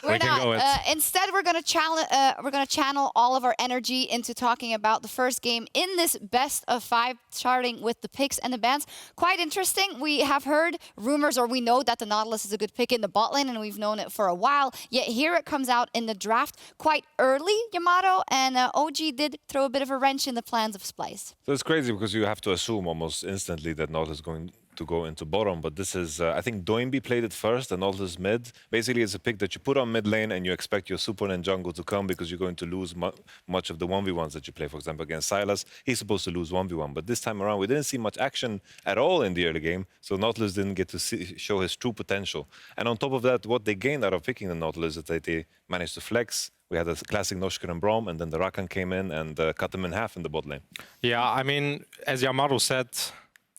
we can go it. Instead, we're gonna channel all of our energy into talking about the first game in this best of 5, starting with the picks and the bans. Quite interesting. We have heard rumors, or we know that the Nautilus is a good pick in the bot lane, and we've known it for a while. Yet here it comes out in the draft quite early, Yamato, and OG did throw a bit of a wrench in the plans of Splyce. So it's crazy because you have to assume almost instantly that Nautilus is going to go into bottom, but this is, I think Doinby played it first, and Nautilus mid. Basically, it's a pick that you put on mid lane and you expect your super and jungle to come because you're going to lose much of the 1v1s that you play. For example, against Sylas, he's supposed to lose 1v1, but this time around, we didn't see much action at all in the early game, so Nautilus didn't get to show his true potential. And on top of that, what they gained out of picking the Nautilus is that they managed to flex. We had a classic Norskeren Braum, and then the Rakan came in and cut them in half in the bot lane. Yeah, I mean, as Yamato said,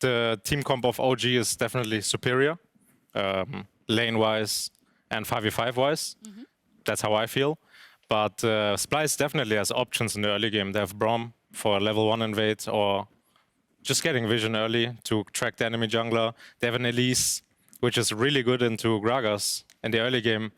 the team comp of OG is definitely superior, lane-wise and 5v5-wise. That's how I feel. But Splyce definitely has options in the early game. They have Braum for a level 1 invade, or just getting vision early to track the enemy jungler. They have an Elise, which is really good into Gragas in the early game.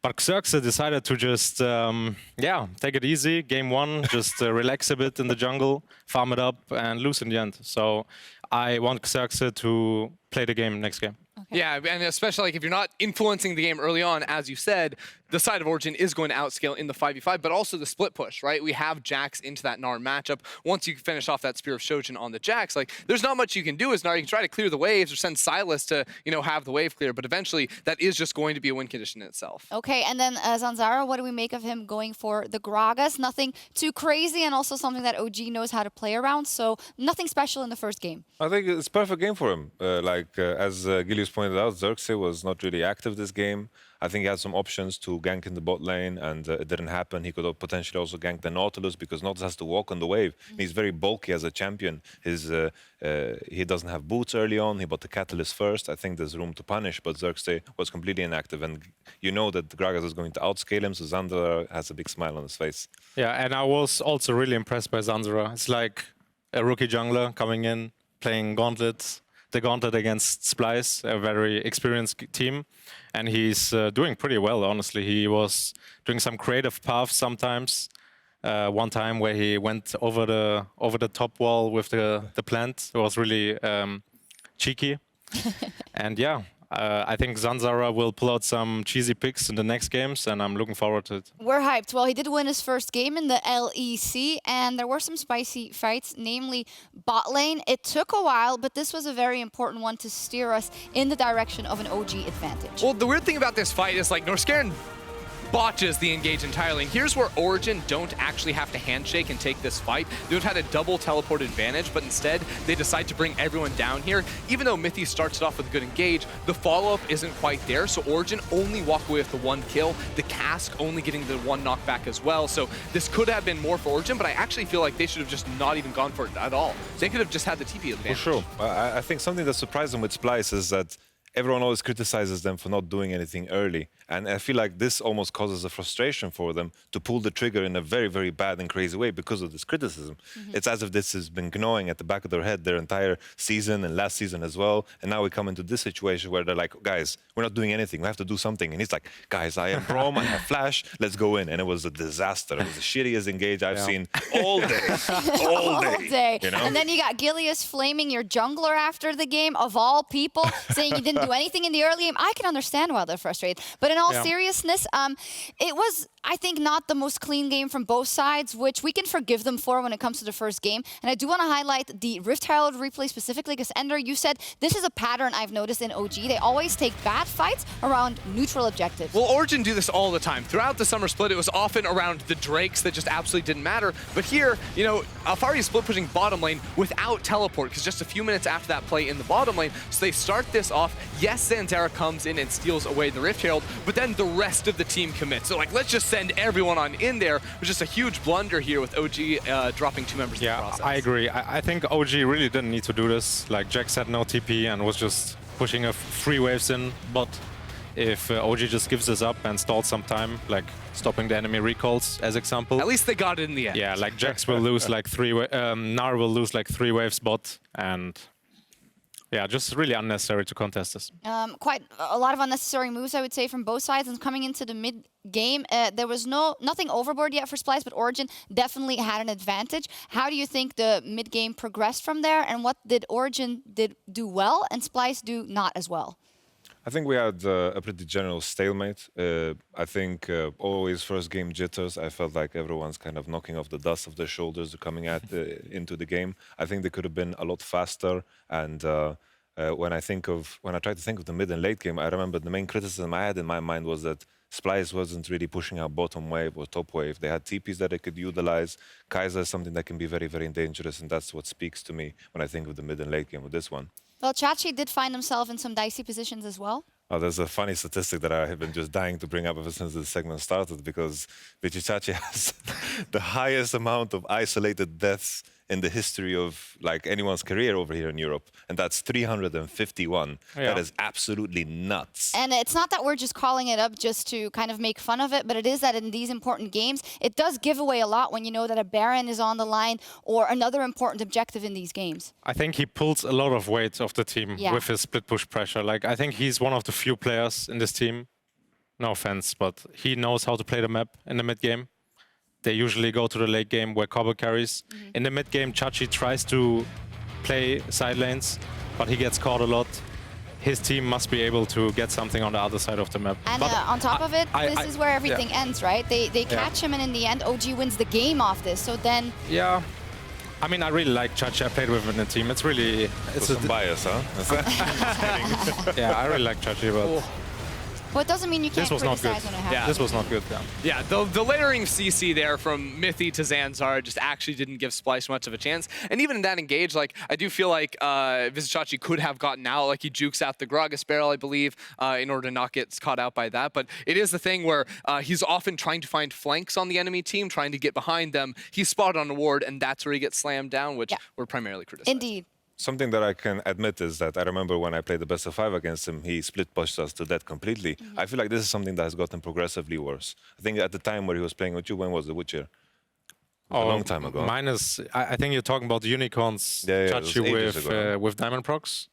But Xerxe decided to just, take it easy. Game 1, just relax a bit in the jungle, farm it up, and lose in the end. So I want Xerxe to play the game next game. Okay. Yeah, and especially like if you're not influencing the game early on, as you said, the side of Origen is going to outscale in the 5v5, but also the split push, right? We have Jax into that Gnar matchup. Once you finish off that Spear of Shojin on the Jax, like there's not much you can do as Gnar. You can try to clear the waves or send Sylas to, have the wave clear, but eventually that is just going to be a win condition in itself. Okay, and then Zanzarah, what do we make of him going for the Gragas? Nothing too crazy, and also something that OG knows how to play around, so nothing special in the first game. I think it's a perfect game for him. As Gilius pointed out, Xerxe was not really active this game. I think he had some options to gank in the bot lane, and it didn't happen. He could have potentially also ganked the Nautilus because Nautilus has to walk on the wave. He's very bulky as a champion. He doesn't have boots early on. He bought the Catalyst first. I think there's room to punish, but Xerxe was completely inactive. And you know that Gragas is going to outscale him, so Zanzarah has a big smile on his face. Yeah, and I was also really impressed by Zanzarah. It's like a rookie jungler coming in, playing Gauntlet. The Gauntlet against Splyce, a very experienced team, and he's doing pretty well, honestly. He was doing some creative paths sometimes. One time where he went over the top wall with the plant. It was really cheeky. And yeah, I think Zanzarah will pull out some cheesy picks in the next games, and I'm looking forward to it. We're hyped. Well, he did win his first game in the LEC, and there were some spicy fights, namely bot lane. It took a while, but this was a very important one to steer us in the direction of an OG advantage. Well, the weird thing about this fight is like Norskeren botches the engage entirely. And here's where Origen don't actually have to handshake and take this fight. They would have had a double teleport advantage, but instead they decide to bring everyone down here. Even though Mithy starts it off with a good engage, the follow-up isn't quite there, so Origen only walk away with the 1 kill. The Cask only getting the 1 knockback as well. So this could have been more for Origen, but I actually feel like they should have just not even gone for it at all. They could have just had the TP advantage. For sure. I think something that surprised them with Splyce is that everyone always criticizes them for not doing anything early. And I feel like this almost causes a frustration for them to pull the trigger in a very, very bad and crazy way because of this criticism. It's as if this has been gnawing at the back of their head their entire season and last season as well. And now we come into this situation where they're like, guys, we're not doing anything. We have to do something. And he's like, guys, I am Braum, I have Flash, let's go in. And it was a disaster. It was the shittiest engage I've seen all day. All day. You know? And then you got Gilius flaming your jungler after the game, of all people, saying you didn't do anything in the early game. I can understand why they're frustrated. But in all seriousness, it was, I think, not the most clean game from both sides, which we can forgive them for when it comes to the first game. And I do want to highlight the Rift Herald replay specifically, because Ender, you said this is a pattern I've noticed in OG. They always take bad fights around neutral objectives. Well, Origen do this all the time. Throughout the Summer Split, it was often around the Drakes that just absolutely didn't matter. But here, you know, Alphari is split pushing bottom lane without teleport, because just a few minutes after that play in the bottom lane, so they start this off. Yes, Zanzarah comes in and steals away the Rift Herald, but then the rest of the team commits. So, like, let's just send everyone on in there. It was just a huge blunder here with OG dropping 2 members in the process. I agree. I think OG really didn't need to do this. Like, Sjokz had no TP and was just pushing a 3 waves in bot. If OG just gives this up and stalls some time, like stopping the enemy recalls, as example. At least they got it in the end. Yeah, like Sjokz will lose like 3 Gnar will lose like 3 waves bot, and yeah, just really unnecessary to contest this. Quite a lot of unnecessary moves, I would say, from both sides. And coming into the mid game, there was nothing overboard yet for Splyce, but Origen definitely had an advantage. How do you think the mid game progressed from there, and what did Origen do well and Splyce do not as well? I think we had a pretty general stalemate. I think always first game jitters. I felt like everyone's kind of knocking off the dust of their shoulders coming into the game. I think they could have been a lot faster. And when I try to think of the mid and late game, I remember the main criticism I had in my mind was that Splyce wasn't really pushing out bottom wave or top wave. They had TPs that they could utilize. Kai'Sa is something that can be very, very dangerous, and that's what speaks to me when I think of the mid and late game with this one. Well, Chachi did find himself in some dicey positions as well. Oh, there's a funny statistic that I have been just dying to bring up ever since the segment started, because Vizicsacsi has the highest amount of isolated deaths in the history of like anyone's career over here in Europe, and that's 351. Yeah. That is absolutely nuts. And it's not that we're just calling it up just to kind of make fun of it, but it is that in these important games, it does give away a lot when you know that a Baron is on the line or another important objective in these games. I think he pulls a lot of weight of the team with his split push pressure. Like, I think he's one of the few players in this team, no offense, but he knows how to play the map in the mid game. They usually go to the late game where Kobbe carries. In the mid game, Chachi tries to play side lanes, but he gets caught a lot. His team must be able to get something on the other side of the map. And on top of it, this is where everything ends, right? They catch him, and in the end, OG wins the game off this. So then... Yeah. I mean, I really like Chachi. I played with him in the team. It's really... It's some bias, huh? Yeah, I really like Chachi, but... Well, it doesn't mean you can't This was not good. criticize when it happens. Yeah, this was not good. Yeah, the layering CC there from Mithy to Zanzarah just actually didn't give Splyce much of a chance. And even in that engage, like, I do feel like Vizicsacsi could have gotten out. Like, he jukes out the Gragas barrel, I believe, in order to not get caught out by that. But it is the thing where he's often trying to find flanks on the enemy team, trying to get behind them. He's spotted on a ward, and that's where he gets slammed down, which we're primarily criticizing. Indeed. Something that I can admit is that I remember when I played the best of 5 against him, he split pushed us to death completely. I feel like this is something that has gotten progressively worse. I think at the time where he was playing with you, when was the Witcher? A long time ago. Mine is, I think you're talking about the Unicorns, Chachi with Diamond Procs.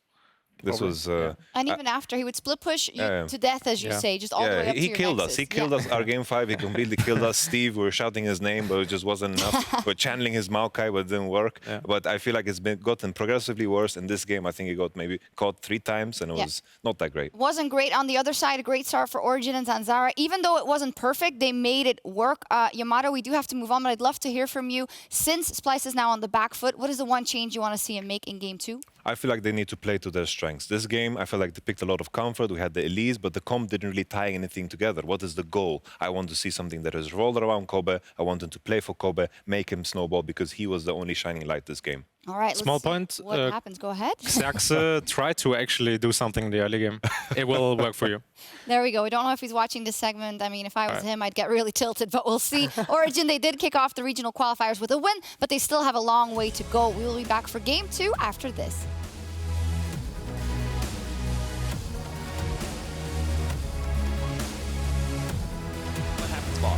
This was... and even after, he would split push you to death, as you say, just all the way up to he your killed nexus. us. He killed us. Our game 5, he completely killed us. Steve, we were shouting his name, but it just wasn't enough. We're channeling his Maokai, but it didn't work. But I feel like it's gotten progressively worse. In this game, I think he got maybe caught 3 times, and it was not that great. Wasn't great. On the other side, a great start for Origen and Zanzarah. Even though it wasn't perfect, they made it work. Yamato, we do have to move on, but I'd love to hear from you. Since Splyce is now on the back foot, what is the one change you want to see him make in game 2? I feel like they need to play to their strengths. This game, I feel like they picked a lot of comfort. We had the Elise, but the comp didn't really tie anything together. What is the goal? I want to see something that is rolled around Kobbe. I want him to play for Kobbe, make him snowball, because he was the only shining light this game. All right, Small point. What happens? Go ahead. Xerxe tried to actually do something in the early game. It will work for you. There we go. We don't know if he's watching this segment. I mean, if I was him, I'd get really tilted, but we'll see. Origen, they did kick off the regional qualifiers with a win, but they still have a long way to go. We will be back for game 2 after this.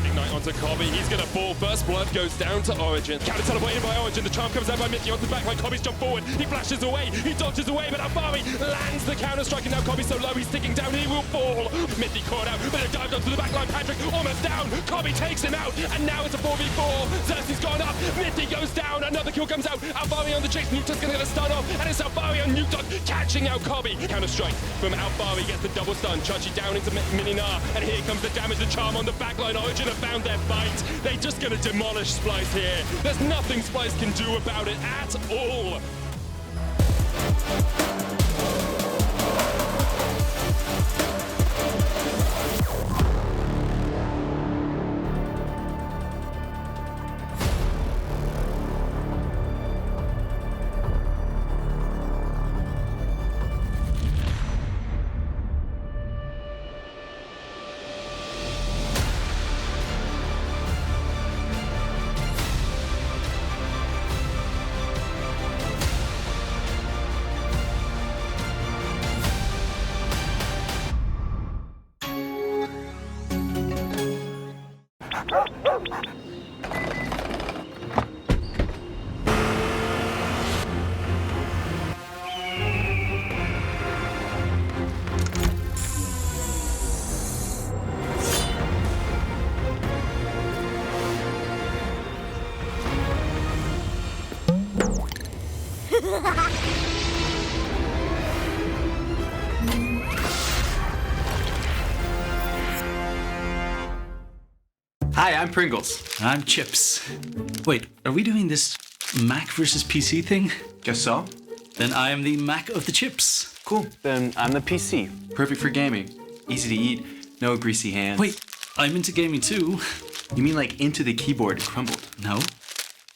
Ignite onto Kobbe, he's gonna fall. First blood goes down to Origen. Counter teleported by Origen, the charm comes out by Mithy onto the backline. Kobbe's jump forward, he flashes away, he dodges away, but Alphari lands the counter strike, and now Kobbe's so low, he's sticking down, he will fall. Mithy caught out, but it dived onto the backline. Patrik almost down, Kobbe takes him out, and now it's a 4v4. Xerxe's gone up, Mithy goes down, another kill comes out. Alphari on the chase, Nukeduck's gonna get a stun off, and it's Alphari on Nukeduck catching out Kobbe. Counter strike from Alphari gets the double stun. Chachi down into Gnar, and here comes the damage, the charm on the backline. Origen have found their fight. They're just going to demolish Splyce here. There's nothing Splyce can do about it at all. Hi, I'm Pringles. I'm Chips. Wait, are we doing this Mac versus PC thing? Guess so. Then I am the Mac of the chips. Cool. Then I'm the PC. Perfect for gaming. Easy to eat, no greasy hands. Wait, I'm into gaming too. You mean like into the keyboard crumbled? No.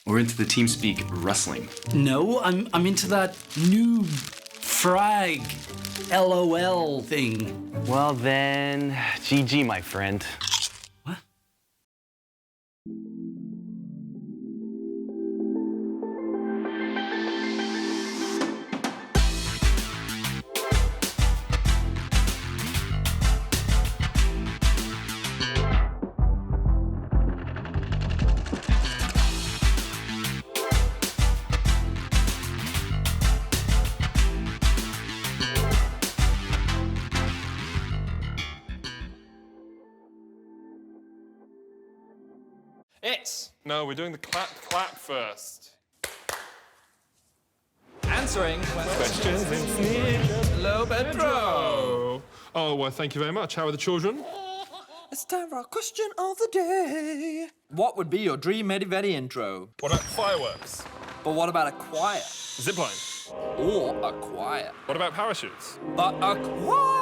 Or into the TeamSpeak rustling? No, I'm into that noob frag LOL thing. Well then, GG, my friend. What? It's No, we're doing the clap first. answering Questions in Sneak. Hello, Pedro. Oh, well, thank you very much. How are the children? It's time for our question of the day. What would be your dream Medivedi intro? What about fireworks? But what about a choir? Zipline? Or a choir? What about parachutes? But a choir!